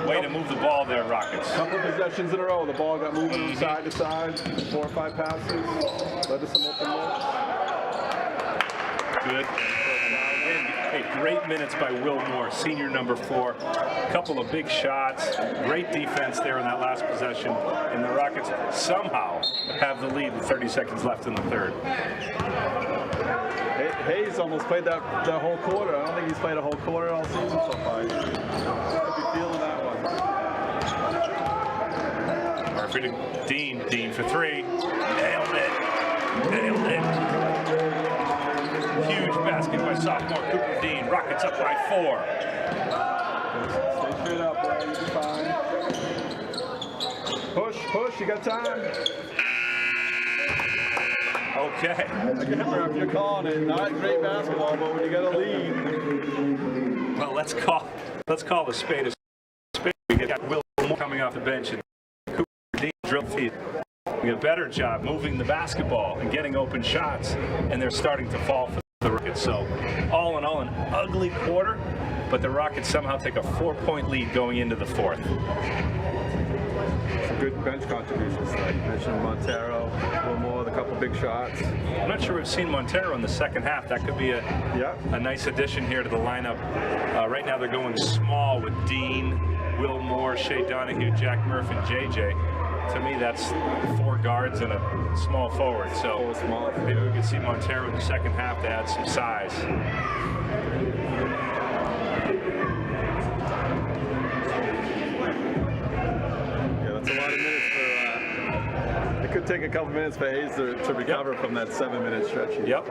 S1: Way to move the ball there, Rockets.
S2: Couple possessions in a row. The ball got moving from side to side. 4 or 5 passes. Led to some open looks.
S1: Good. Hey, great minutes by Will Moore, senior number 4. Couple of big shots. Great defense there in that last possession. And the Rockets somehow have the lead with 30 seconds left in the third.
S2: Hayes almost played that whole quarter. I don't think he's played a whole quarter all season so far. Could be feeling that one.
S1: Murphy to Dean. Dean for 3. Nailed it. Huge basket by sophomore Cooper Dean. Rockets up by 4.
S2: Stay straight up, boy. You'll be fine. Push. You got time.
S1: Okay.
S2: Remember, if you're calling it, not great basketball, but when you got a lead.
S1: Well, let's call a spade a spade. We got Will Moore coming off the bench and Cooper Dean drill feed. A better job moving the basketball and getting open shots, and they're starting to fall for the Rockets. So, all in all, an ugly quarter, but the Rockets somehow take a 4-point lead going into the fourth.
S2: Some good bench contributions. Like you mentioned Montero, Will Moore, a couple big shots.
S1: I'm not sure we've seen Montero in the second half. That could be a nice addition here to the lineup. Right now, they're going small with Dean, Will Moore, Shea Donahue, Jack Murphy, and JJ. To me, that's 4 guards and a small forward. So maybe we could see Montero in the second half to add some size.
S2: Yeah, that's a lot of minutes for. It could take a couple minutes for Hayes to recover from that 7-minute stretch.
S1: Yep.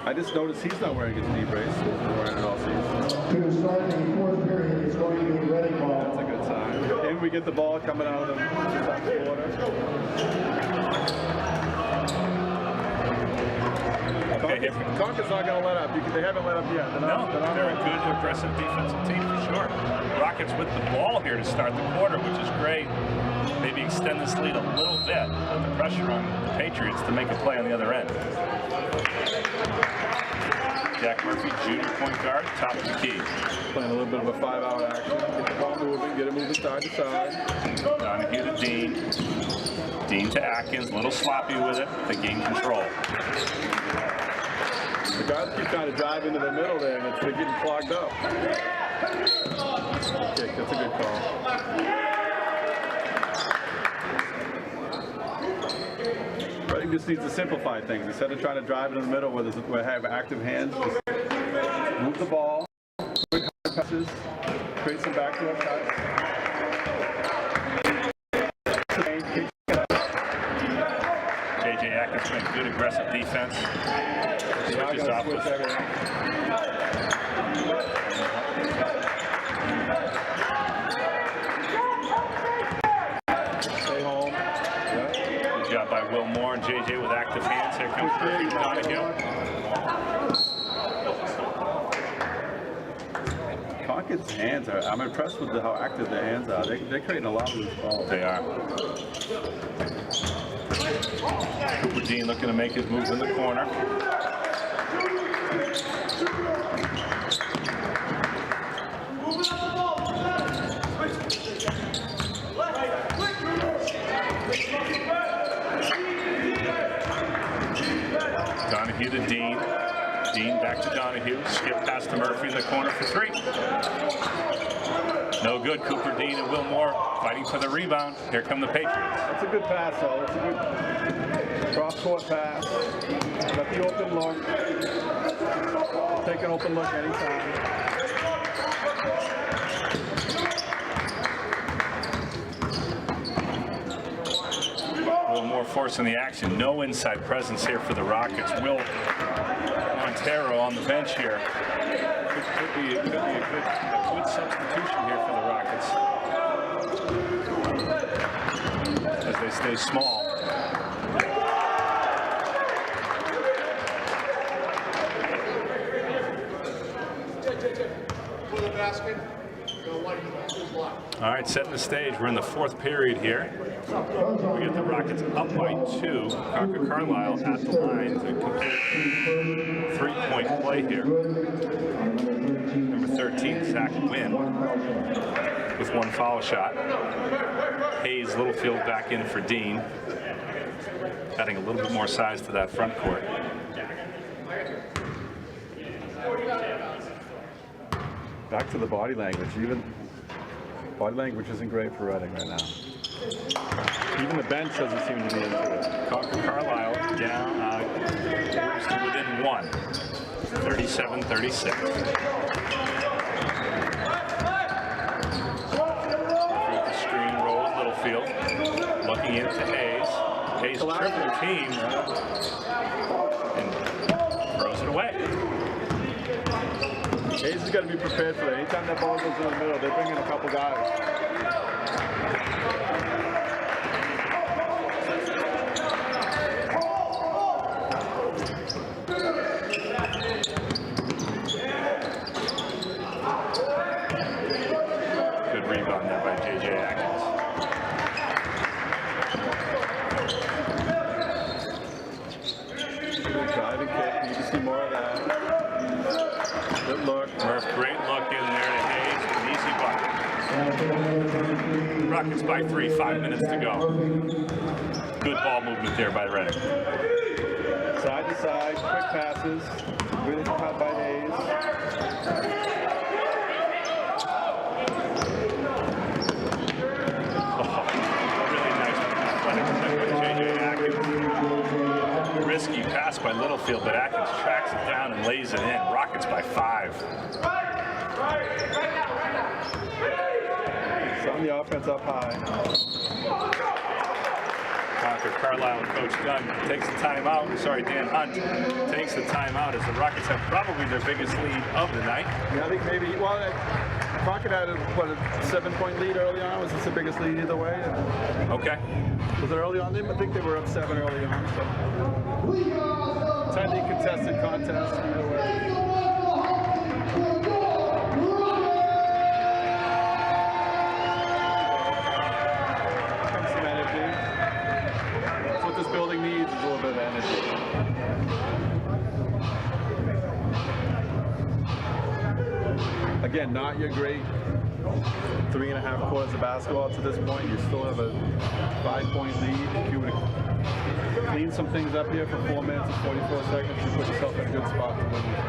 S2: I just noticed he's not wearing his knee brace. He's been wearing it all season.
S4: To start the fourth period is going to be ready ball.
S2: That's a good sign. And we get the ball coming out of the quarter. Concord's not going to let up. They haven't let up yet.
S1: They're a good, aggressive defensive team for sure. Rockets with the ball here to start the quarter, which is great. Maybe extend this lead a little bit, put the pressure on the Patriots to make a play on the other end. Jack Murphy, junior point guard, top of the key.
S2: Playing a little bit of a 5-out action. Get the ball moving, get it moving side to side.
S1: Donahue to Dean. Dean to Atkins, a little sloppy with it. They gain control.
S2: The guys keep trying to drive into the middle there, and they're getting clogged up. Kick, that's a good call. Reading just needs to simplify things. Instead of trying to drive into the middle where they have active hands, just move the ball, quick passes, create some backdoor cuts.
S1: J.J. Atkins playing good aggressive defense. Switches off with
S2: Stay home. Yeah.
S1: good job by Will Moore and J.J. with active hands. Here comes Murphy Donahue.
S2: Concord's hands are, I'm impressed with how active their hands are. They're creating a lot of loose balls.
S1: They are. Cooper Dean looking to make his move in the corner. Donahue to Dean. Dean back to Donahue. Skip past to Murphy in the corner for 3. No good. Cooper Dean and Will Moore fighting for the rebound. Here come the Patriots.
S2: That's a good pass, though. That's a good cross-court pass. Got the open look. Take an open look anytime.
S1: Will Moore forcing the action. No inside presence here for the Rockets. Will Montero on the bench here. Could be a good substitution here for the Rockets as they stay small. All right, setting the stage. We're in the 4th period here. We get the Rockets up by 2. Concord Carlisle at the line to complete 3-point play here. Number 13, Zach Wynn, with 1 foul shot. Hayes Littlefield back in for Dean, adding a little bit more size to that front court.
S2: Back to the body language. Even body language isn't great for Reading right now. Even the bench doesn't seem to be into it.
S1: Concord Carlisle down to within 1, 37-36. Through the screen rolls Littlefield, looking into Hayes. Hayes triple team and throws it away.
S2: Hayes has got to be prepared for that. Anytime that ball goes in the middle, they bring in a couple guys.
S1: Good rebound there by J.J. Atkins.
S2: Driving kick. You can see more of that. Good look.
S1: Murph, great look in there to Hayes, an easy bucket. Rockets by 3, 5 minutes to go. Good ball movement there by Reading.
S2: Side to side, quick passes. Really caught by Hayes.
S1: by Littlefield, but Atkins tracks it down and lays it in. Rockets by 5.
S2: Some of the offense up high.
S1: Concord, Carlisle, and Coach Dunn takes the timeout. Sorry, Dan Hunt takes the timeout as the Rockets have probably their biggest lead of the night.
S2: Yeah, I think maybe, well, Concord had a 7-point lead early on. Was this the biggest lead either way?
S1: Okay.
S2: Was it early on? I think they were up 7 early on. So. Tightly contested contest either way. Some energy. That's what this building needs, is a little bit of energy. Again, not your great 3.5 quarters of basketball to this point. You still have a 5-point lead. If you would clean some things up here for 4 minutes and 44 seconds, you put yourself in a good spot to win this.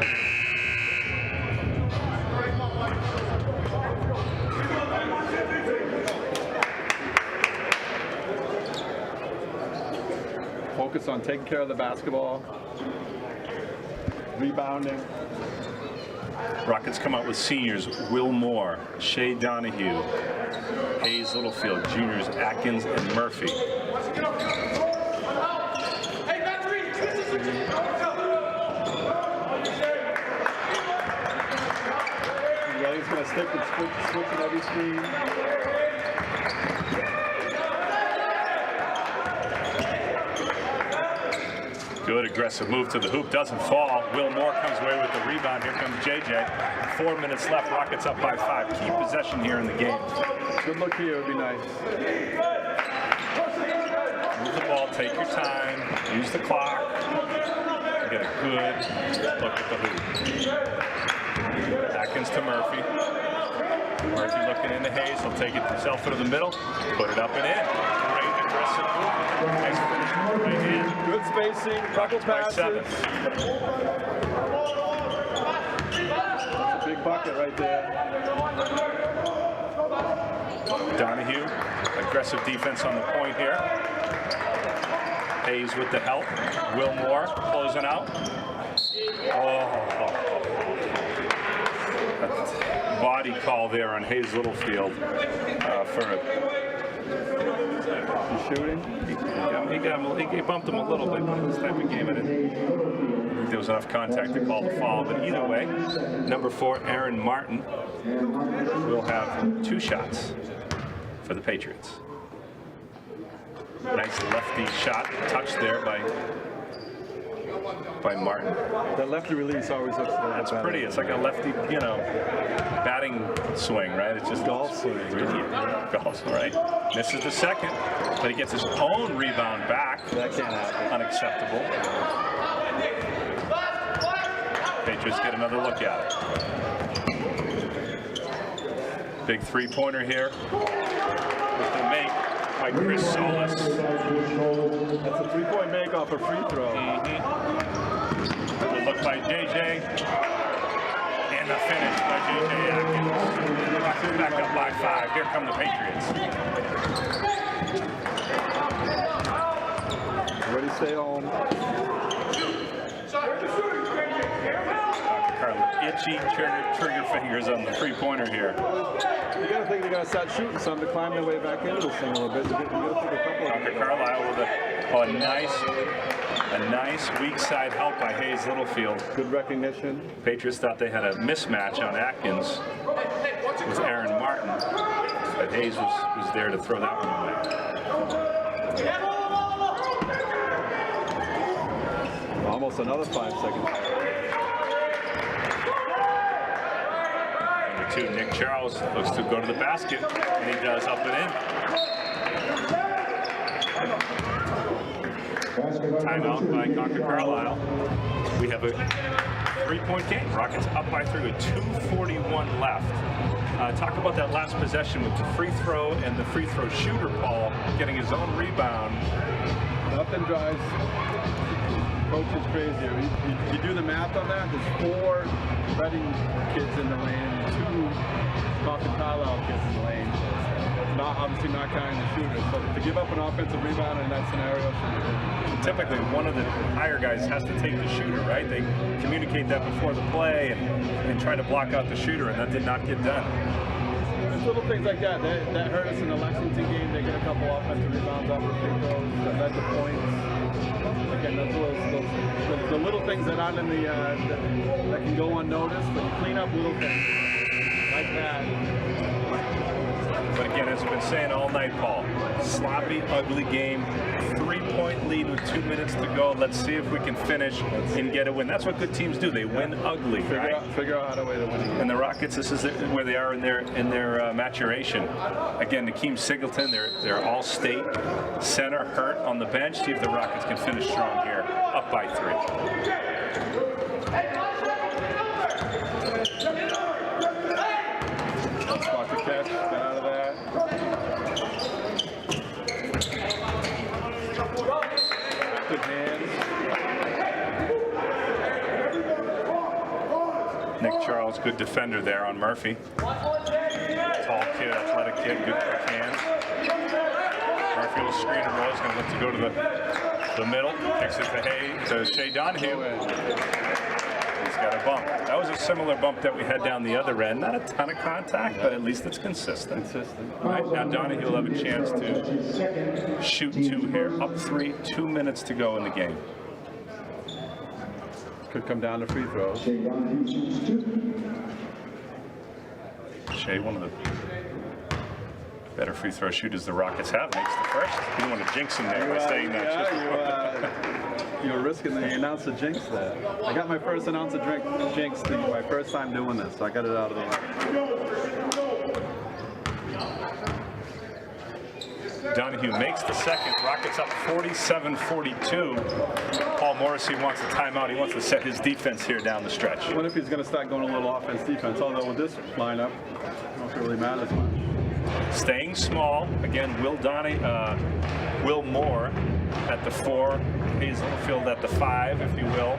S2: Focus on taking care of the basketball, rebounding.
S1: Rockets come out with seniors Will Moore, Shea Donahue, Hayes Littlefield, juniors Atkins and Murphy.
S2: He's going to stick and switch in every screen.
S1: Good aggressive move to the hoop, doesn't fall. Will Moore comes away with the rebound. Here comes JJ. 4 minutes left, Rockets up by 5. Keep possession here in the game.
S2: Good look here would be nice.
S1: Move the ball, take your time, use the clock. Get a good look at the hoop. Atkins to Murphy. Murphy looking into Hayes. He'll take it himself into the middle, put it up and in. Great aggressive move. Nice finish right hand.
S2: Good spacing, couple passes.
S1: 7.
S2: Big bucket right there.
S1: Donahue, aggressive defense on the point here. Hayes with the help. Will Moore closing out. Oh. Body call there on Hayes Littlefield for
S2: shooting.
S1: He bumped him a little bit in this type of game. I didn't think there was enough contact to call the foul, but either way, number 4, Aaron Martin, will have 2 shots for the Patriots. Nice lefty shot, touched there by Martin.
S2: That lefty release always looks better.
S1: That's pretty. It's like a lefty, batting swing, right? It's just
S2: golf swing.
S1: Golf, right? Misses the second, but he gets his own rebound back.
S2: That can't happen.
S1: Unacceptable. Patriots get another look at it. Big 3-pointer here. With the make by Chris Solis.
S2: That's a 3-point make off a free throw.
S1: Good look by JJ. And the finish by JJ Atkins. Rockets back up by 5. Here come the Patriots.
S2: Ready to stay home.
S1: Carlisle, itchy trigger fingers on the 3-pointer here.
S2: You got to think they're going to start shooting some to climb their way back into this thing a little bit. You got to think a couple of them.
S1: Carlisle with a nice weak side help by Hayes Littlefield.
S2: Good recognition.
S1: Patriots thought they had a mismatch on Atkins with Aaron Martin, but Hayes was there to throw that one away.
S2: Almost another 5 seconds.
S1: Number 2, Nick Charles looks to go to the basket, and he does up and in. Timeout by Concord Carlisle. We have a 3-point game. Rockets up by 3 with 2:41 left. Talk about that last possession with the free throw and the free throw shooter, Paul, getting his own rebound.
S2: Nothing drives coaches crazier. You do the math on that, there's 4 Reading kids in the lane, 2 Concord Carlisle kids in the lane. obviously not counting the shooter. So to give up an offensive rebound in that scenario,
S1: Typically, one of the higher guys has to take the shooter, right? They communicate that before the play and try to block out the shooter, and that did not get done.
S2: There's little things like that. That hurt us in the Lexington game. They get a couple offensive rebounds off of free throws that led to points. Again, those the little things that aren't in the that can go unnoticed, but you clean up little things like that.
S1: But again, as we've been saying all night, Paul, sloppy, ugly game. 3-point lead with 2 minutes to go. Let's see if we can finish and get a win. That's what good teams do. They win ugly, right?
S2: Figure out how to win a game.
S1: And the Rockets, this is where they are in their maturation. Again, Nakeem Singleton, their all-state center, hurt on the bench. See if the Rockets can finish strong here, up by 3.
S2: Spot to catch, get out of that. Good hands.
S1: Nick Charles, good defender there on Murphy. Tall kid, athletic kid, good quick hands. Murphy will screen and roll. He's going to look to go to the middle. Kicks it to Shea Donahue. He's got a bump. That was a similar bump that we had down the other end. Not a ton of contact, but at least it's consistent. Right, now Donahue will have a chance to shoot 2 here. Up 3, 2 minutes to go in the game.
S2: Could come down to free throws.
S1: Shea, one of the better free throw shooters the Rockets have, makes the first. You don't want to jinx him there by saying that.
S2: You were risking the announcer jinx there. I got my first announcer jinx my first time doing this, so I got it out of the way.
S1: Donahue makes the second. Rockets up 47-42. Paul Morrissey wants a timeout. He wants to set his defense here down the stretch.
S2: What if he's going to start going a little offense defense? Although with this lineup, I don't know if it really matters much.
S1: Staying small. Again, Will Moore at the 4. Hazelfield at the 5, if you will.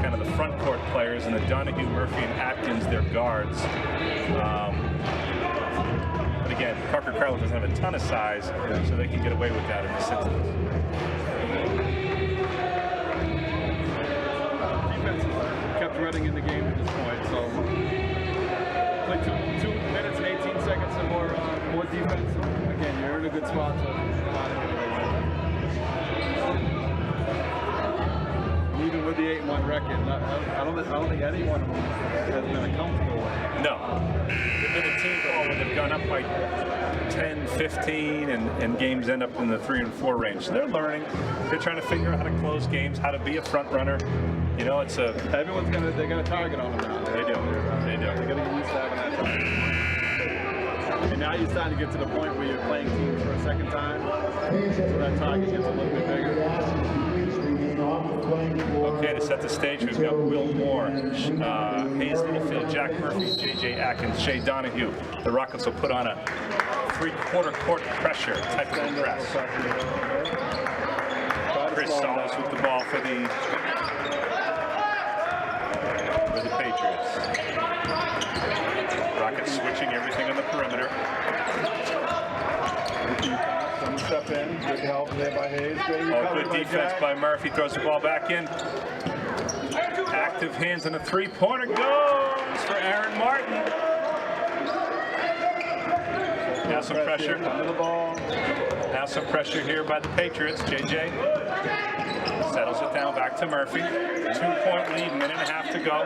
S1: Kind of the front court players, and the Donahue, Murphy, and Atkins, their guards. But again, Carlisle doesn't have a ton of size, so they can get away with that in this instance.
S2: Defense kept Reading in the game at this point, so like 2 minutes and 18 seconds and more defense. Again, you're in a good spot to even with the 8-1 record, I don't think anyone has been a comfortable way.
S1: No. They've been a team where they've gone up by 10, 15, and games end up in the 3 and 4 range. So they're learning. They're trying to figure out how to close games, how to be a front runner. You know, it's a...
S2: they got a target on them now.
S1: They do.
S2: They got to get used to having that target. And now you're starting to get to the point where you're playing teams for a second time. So that target gets a little bit bigger.
S1: Okay, to set the stage, we've got Will Moore, Hayes Littlefield, Jack Murphy, J.J. Atkins, Shea Donahue. The Rockets will put on a 3/4 court pressure type of press. Chris Solis with the ball for the Patriots. Rockets switching everything on the perimeter.
S2: Step in, good help there by Hayes.
S1: Good defense by Murphy, throws the ball back in. Active hands and a 3-pointer goes for Aaron Martin. Now some pressure. Now some pressure here by the Patriots. JJ settles it down back to Murphy. 2-point lead, minute and a half to go.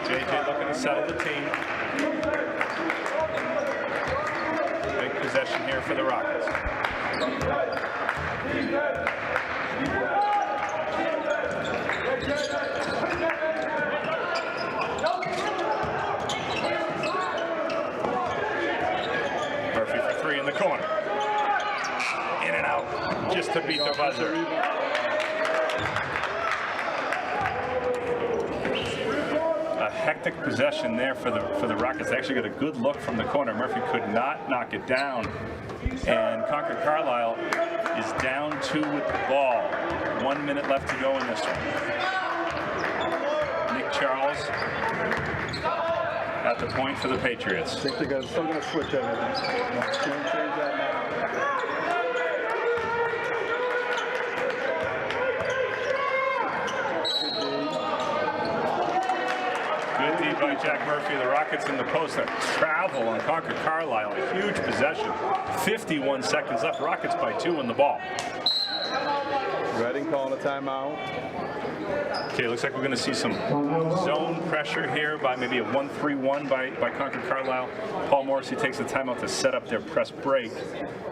S1: JJ looking to settle the team. Possession here for the Rockets. Murphy for 3 in the corner. In and out, just to beat the buzzer. A hectic possession there for the Rockets. They actually got a good look from the corner. Murphy could not knock it down. And Concord Carlisle is down 2 with the ball. 1 minute left to go in this one. Nick Charles at the point for the Patriots.
S2: I think they're still going to switch everything. Don't change that now.
S1: Good D by Jack Murphy. The Rockets in the post that travel on Concord Carlisle. A huge possession. 51 seconds left. Rockets by 2 in the ball.
S2: Redding calling a timeout.
S1: Okay, looks like we're going to see some zone pressure here by maybe a 1-3-1 by Concord Carlisle. Paul Morrissey takes the timeout to set up their press break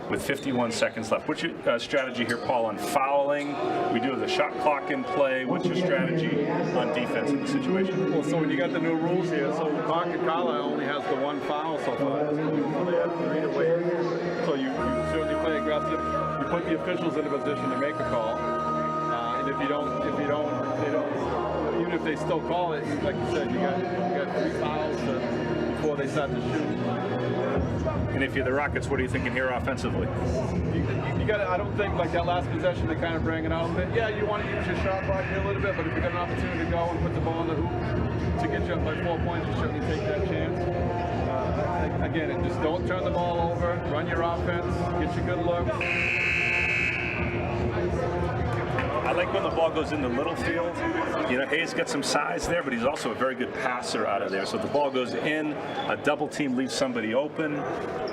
S1: with 51 seconds left. What's your strategy here, Paul, on fouling? We do have the shot clock in play. What's your strategy on defense in the situation?
S2: Well, so when you got the new rules here, so Concord Carlisle only has the 1 foul so far. So they have 3 to wait. So you certainly play aggressive. You put the officials in a position to make a call. And if you don't, even if they still call it, like you said, you got 3 fouls before they start to shoot.
S1: And if you're the Rockets, what are you thinking here offensively?
S2: You got to, I don't think like that last possession they kind of bring it out a bit. Yeah, you want to use your shot clock here a little bit, but if you got an opportunity to go and put the ball in the hoop to get you up by 4 points, you certainly take that chance. Again, just don't turn the ball over, run your offense, get your good looks.
S1: I like when the ball goes into little field. You know, Hayes gets some size there, but he's also a very good passer out of there. So if the ball goes in, a double team leaves somebody open.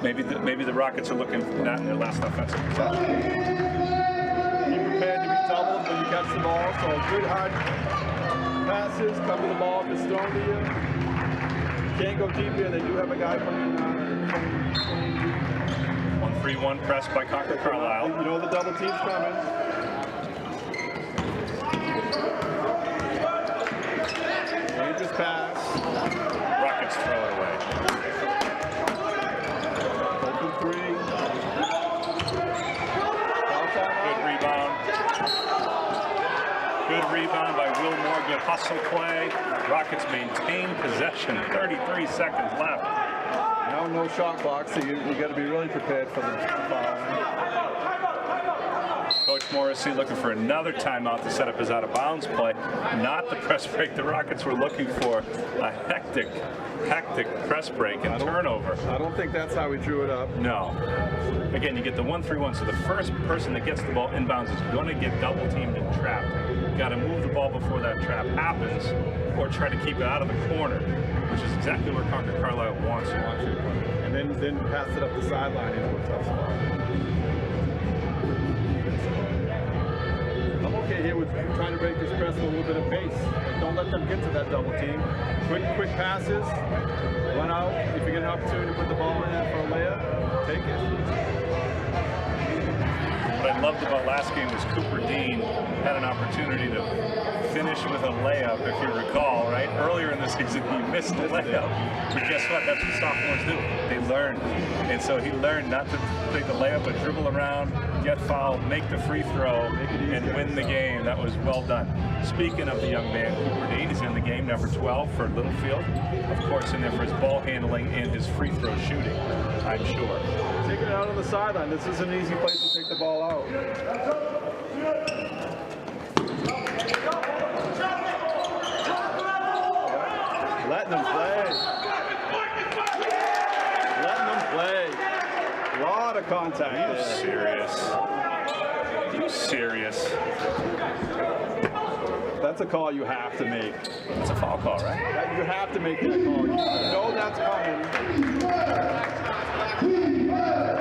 S1: Maybe the Rockets are looking for that in their last offensive possession.
S2: Be prepared to be doubled when you catch the ball. So good hard passes, cover the ball if it's thrown to you. Can't go deep here. They do have a guy coming
S1: 1-3-1 press by Concord Carlisle.
S2: You know the double team's coming. Dangerous pass.
S1: Rockets throw it away.
S2: Open 3.
S1: Good rebound. Good rebound by Will Moore. Good hustle play. Rockets maintain possession. 33 seconds left.
S2: Now no shot clock, so you got to be really prepared for the foul.
S1: Coach Morrissey looking for another timeout to set up his out-of-bounds play. Not the press break the Rockets were looking for. A hectic press break and turnover.
S2: I don't think that's how we drew it up.
S1: No. Again, you get the 1-3-1, so the first person that gets the ball inbounds is going to get double-teamed and trapped. You got to move the ball before that trap happens, or try to keep it out of the corner, which is exactly where Concord Carlisle wants you.
S2: And then pass it up the sideline into a tough spot. I'm okay here with trying to break this press with a little bit of pace. Don't let them get to that double team. Quick passes, run out. If you get an opportunity to put the ball in for a layup, take it.
S1: What I loved about last game was Cooper Dean had an opportunity to finish with a layup, if you recall, right? Earlier in the season, he missed the layup. But guess what? That's what sophomores do. They learn. And so he learned not to take the layup, but dribble around, get fouled, make the free throw, and win the game. That was well done. Speaking of the young man, Cooper Dean is in the game, number 12 for Littlefield. Of course, in there for his ball handling and his free throw shooting, I'm sure.
S2: Taking it out on the sideline. This is an easy place to take the ball out. Letting them play. Letting them play. A lot of contact.
S1: Are you serious? Are you serious?
S2: That's a call you have to make.
S1: It's a foul call, right?
S2: You have to make that call. You know that's coming.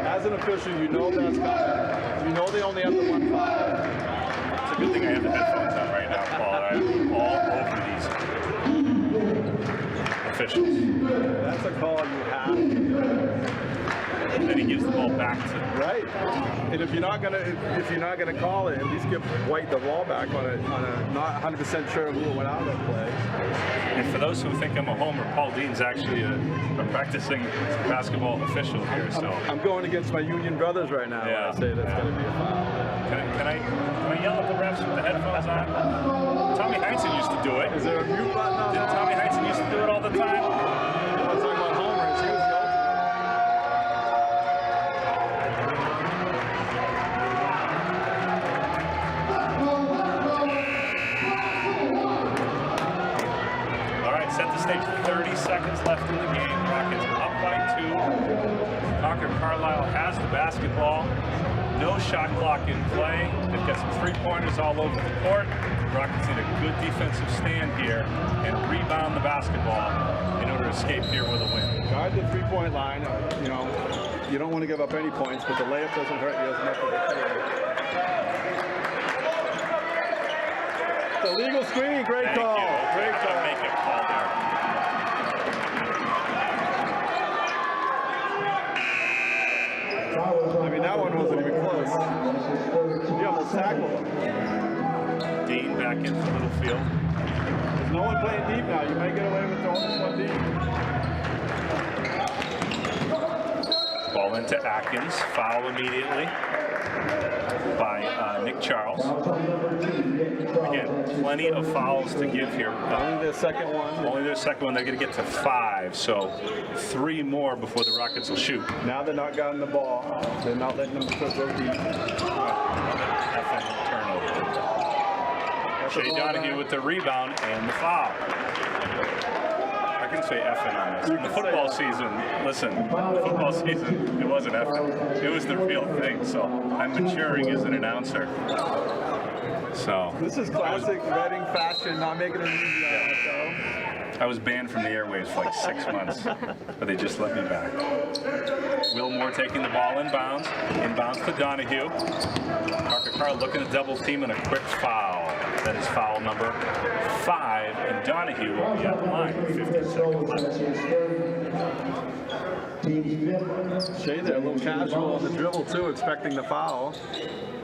S2: As an official, you know that's coming. You know they only have the 1 foul.
S1: It's a good thing I have the headphones on right now, Paul. I'm all over these officials.
S2: That's a call you have to make.
S1: And then he gives the ball back to
S2: Right. And if you're not gonna call it, at least give White the ball back on a not 100% sure who went out of that play.
S1: And for those who think I'm a homer, Paul Dean's actually a practicing basketball official here. So
S2: I'm going against my union brothers right now.
S1: Yeah,
S2: When I say that's
S1: yeah.
S2: going to be a foul.
S1: can I yell at the refs with the headphones on? Tommy Heinsohn used to do it.
S2: Is there a mute button on
S1: Didn't
S2: that?
S1: Tommy Heinsohn used to do it all the time?
S2: I'm talking about homers. He was the ultimate.
S1: set the stage. 30 seconds left in the game. Rockets up by 2. Concord Carlisle has the basketball. No shot clock in play. They've got some three-pointers all over the court. Rockets need a good defensive stand here and rebound the basketball in order to escape here with a win.
S2: Guard the three-point line. You know, you don't want to give up any points, but the layup doesn't hurt you as much as the field. The legal screen, great
S1: Thank
S2: call.
S1: you.
S2: Great
S1: I gotta
S2: call.
S1: make a call there.
S2: I mean, that one wasn't even close. You almost tackled him.
S1: Dean back into the middle field.
S2: There's no one playing deep now. You might get away with throwing this one deep.
S1: Ball into Atkins. Foul immediately by Nick Charles. Again, plenty of fouls to give here.
S2: Only their second one.
S1: Only their second one. They're going to get to 5, so 3 more before the Rockets will shoot.
S2: Now they're not guarding the ball. They're not letting them go deep.
S1: Effing turnover. Shea Donahue with the rebound and the foul. I can say effing on this. In the football season, listen, the football season, it wasn't effing. It was the real thing, so I'm maturing as an announcer. So
S2: This is classic Reading fashion, not making it easy on myself.
S1: I was banned from the airwaves for like 6 months, but they just let me back. Wilmore taking the ball inbounds. Inbounds to Donahue. Parker Carl looking to double team and a quick foul. That is foul number 5, and Donahue will be at the line with 15 seconds left.
S2: Shea there, a little casual on the dribble too, expecting the foul.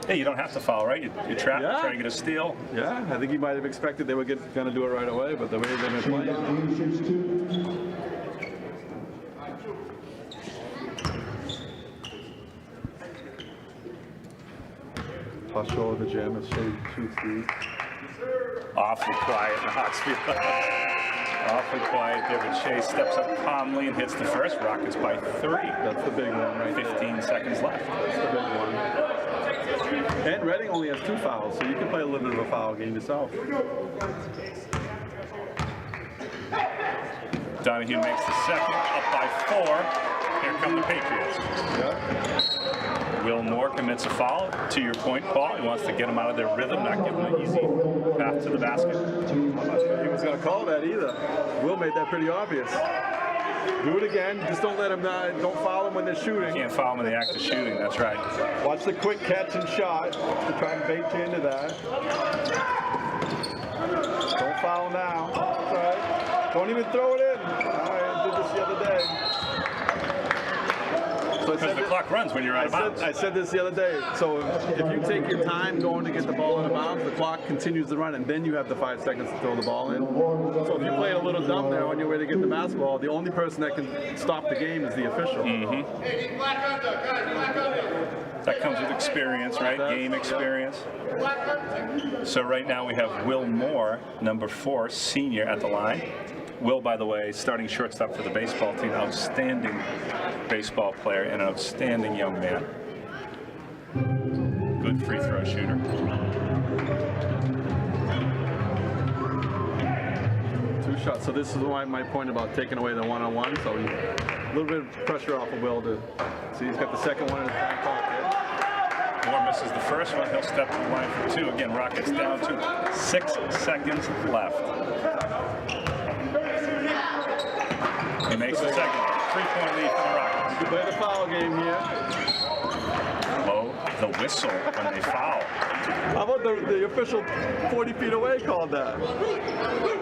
S1: Hey, you don't have to foul, right? You trap,
S2: Yeah.
S1: try to get a steal.
S2: Yeah, I think he might have expected they were going to do it right away, but the way they've been playing. Plus over the gym as Shea shoots these.
S1: Awfully quiet in the Hawks field. Awfully quiet there, but Shea steps up calmly and hits the first. Rockets by 3.
S2: That's the big one right there.
S1: 15 seconds left.
S2: That's the big one. And Reading only has 2 fouls, so you can play a little bit of a foul game yourself.
S1: Donahue makes the second, up by 4. Here come the Patriots.
S2: Yeah.
S1: Wilmore commits a foul. To your point, Paul, he wants to get them out of their rhythm, not give them an easy path to the basket.
S2: I'm not sure he was going to call that either. Will made that pretty obvious. Do it again. Just don't let him. Don't foul him when they're shooting.
S1: Can't foul them in the act of shooting, that's right.
S2: Watch the quick catch and shot to try and bait you into that. Don't foul now. That's all right. Don't even throw it in. I did this the other day. So
S1: Because the clock runs when you're out of bounds.
S2: I said this the other day. So if you take your time going to get the ball out of bounds, the clock continues to run, and then you have the 5 seconds to throw the ball in. So if you play a little dumb there on your way to get the basketball, the only person that can stop the game is the official.
S1: That comes with experience, right? Game experience. So right now we have Will Moore, number 4, senior at the line. Will, by the way, starting shortstop for the baseball team, outstanding baseball player and an outstanding young man. Good free throw shooter.
S2: Two shots. So this is why my point about taking away the one-on-one. So a little bit of pressure off of Will to see he's got the second one in his back pocket.
S1: Moore misses the first one. He'll step to the line for 2. Again, Rockets down to 6 seconds left. He makes the second. 3-point lead for the Rockets.
S2: You play the foul game here.
S1: Blow the whistle when they foul.
S2: How about the official 40 feet away called that?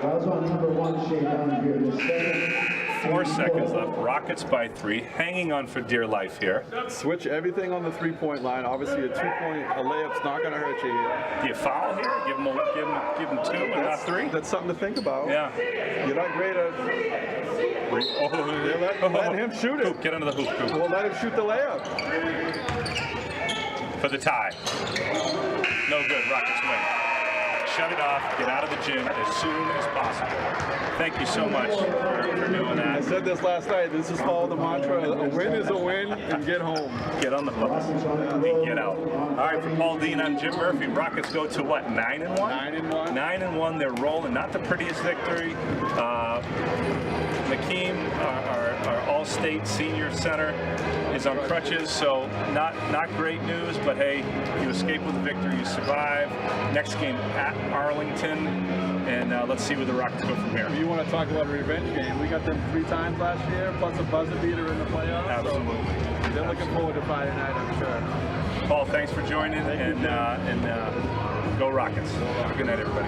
S4: Fouls on number 1, Shea Donahue. The second.
S1: 4 seconds left. Rockets by 3. Hanging on for dear life here.
S2: Switch everything on the 3-point line. Obviously, a layup's not going to hurt you here.
S1: Do you foul here? Give him 2 and not 3?
S2: That's something to think about.
S1: Yeah.
S2: You're not great at. Let him shoot it.
S1: Hoop, get under the hoop.
S2: We'll let him shoot the layup.
S1: For the tie. No good. Rockets win. shut it off, get out of the gym as soon as possible. Thank you so much for doing
S2: I
S1: that.
S2: said this last night. This is follow the mantra: a win is a win, and get home.
S1: Get on the bus and get out. All right, for Paul Dean, I'm Jim Murphy. Rockets go to what, 9-1?
S2: 9-1.
S1: 9-1. They're rolling. Not the prettiest victory. McKean, our All-State Senior Center, is on crutches, so not great news. But hey, you escape with a victory. You survive. Next game at Arlington, and let's see where the Rockets go from here.
S2: If you want to talk about a revenge game, we got them 3 times last year, plus a buzzer beater in the playoffs.
S1: Absolutely.
S2: So they're looking forward to Friday night, I'm sure.
S1: Paul, thanks for joining, and go Rockets. Good night, everybody.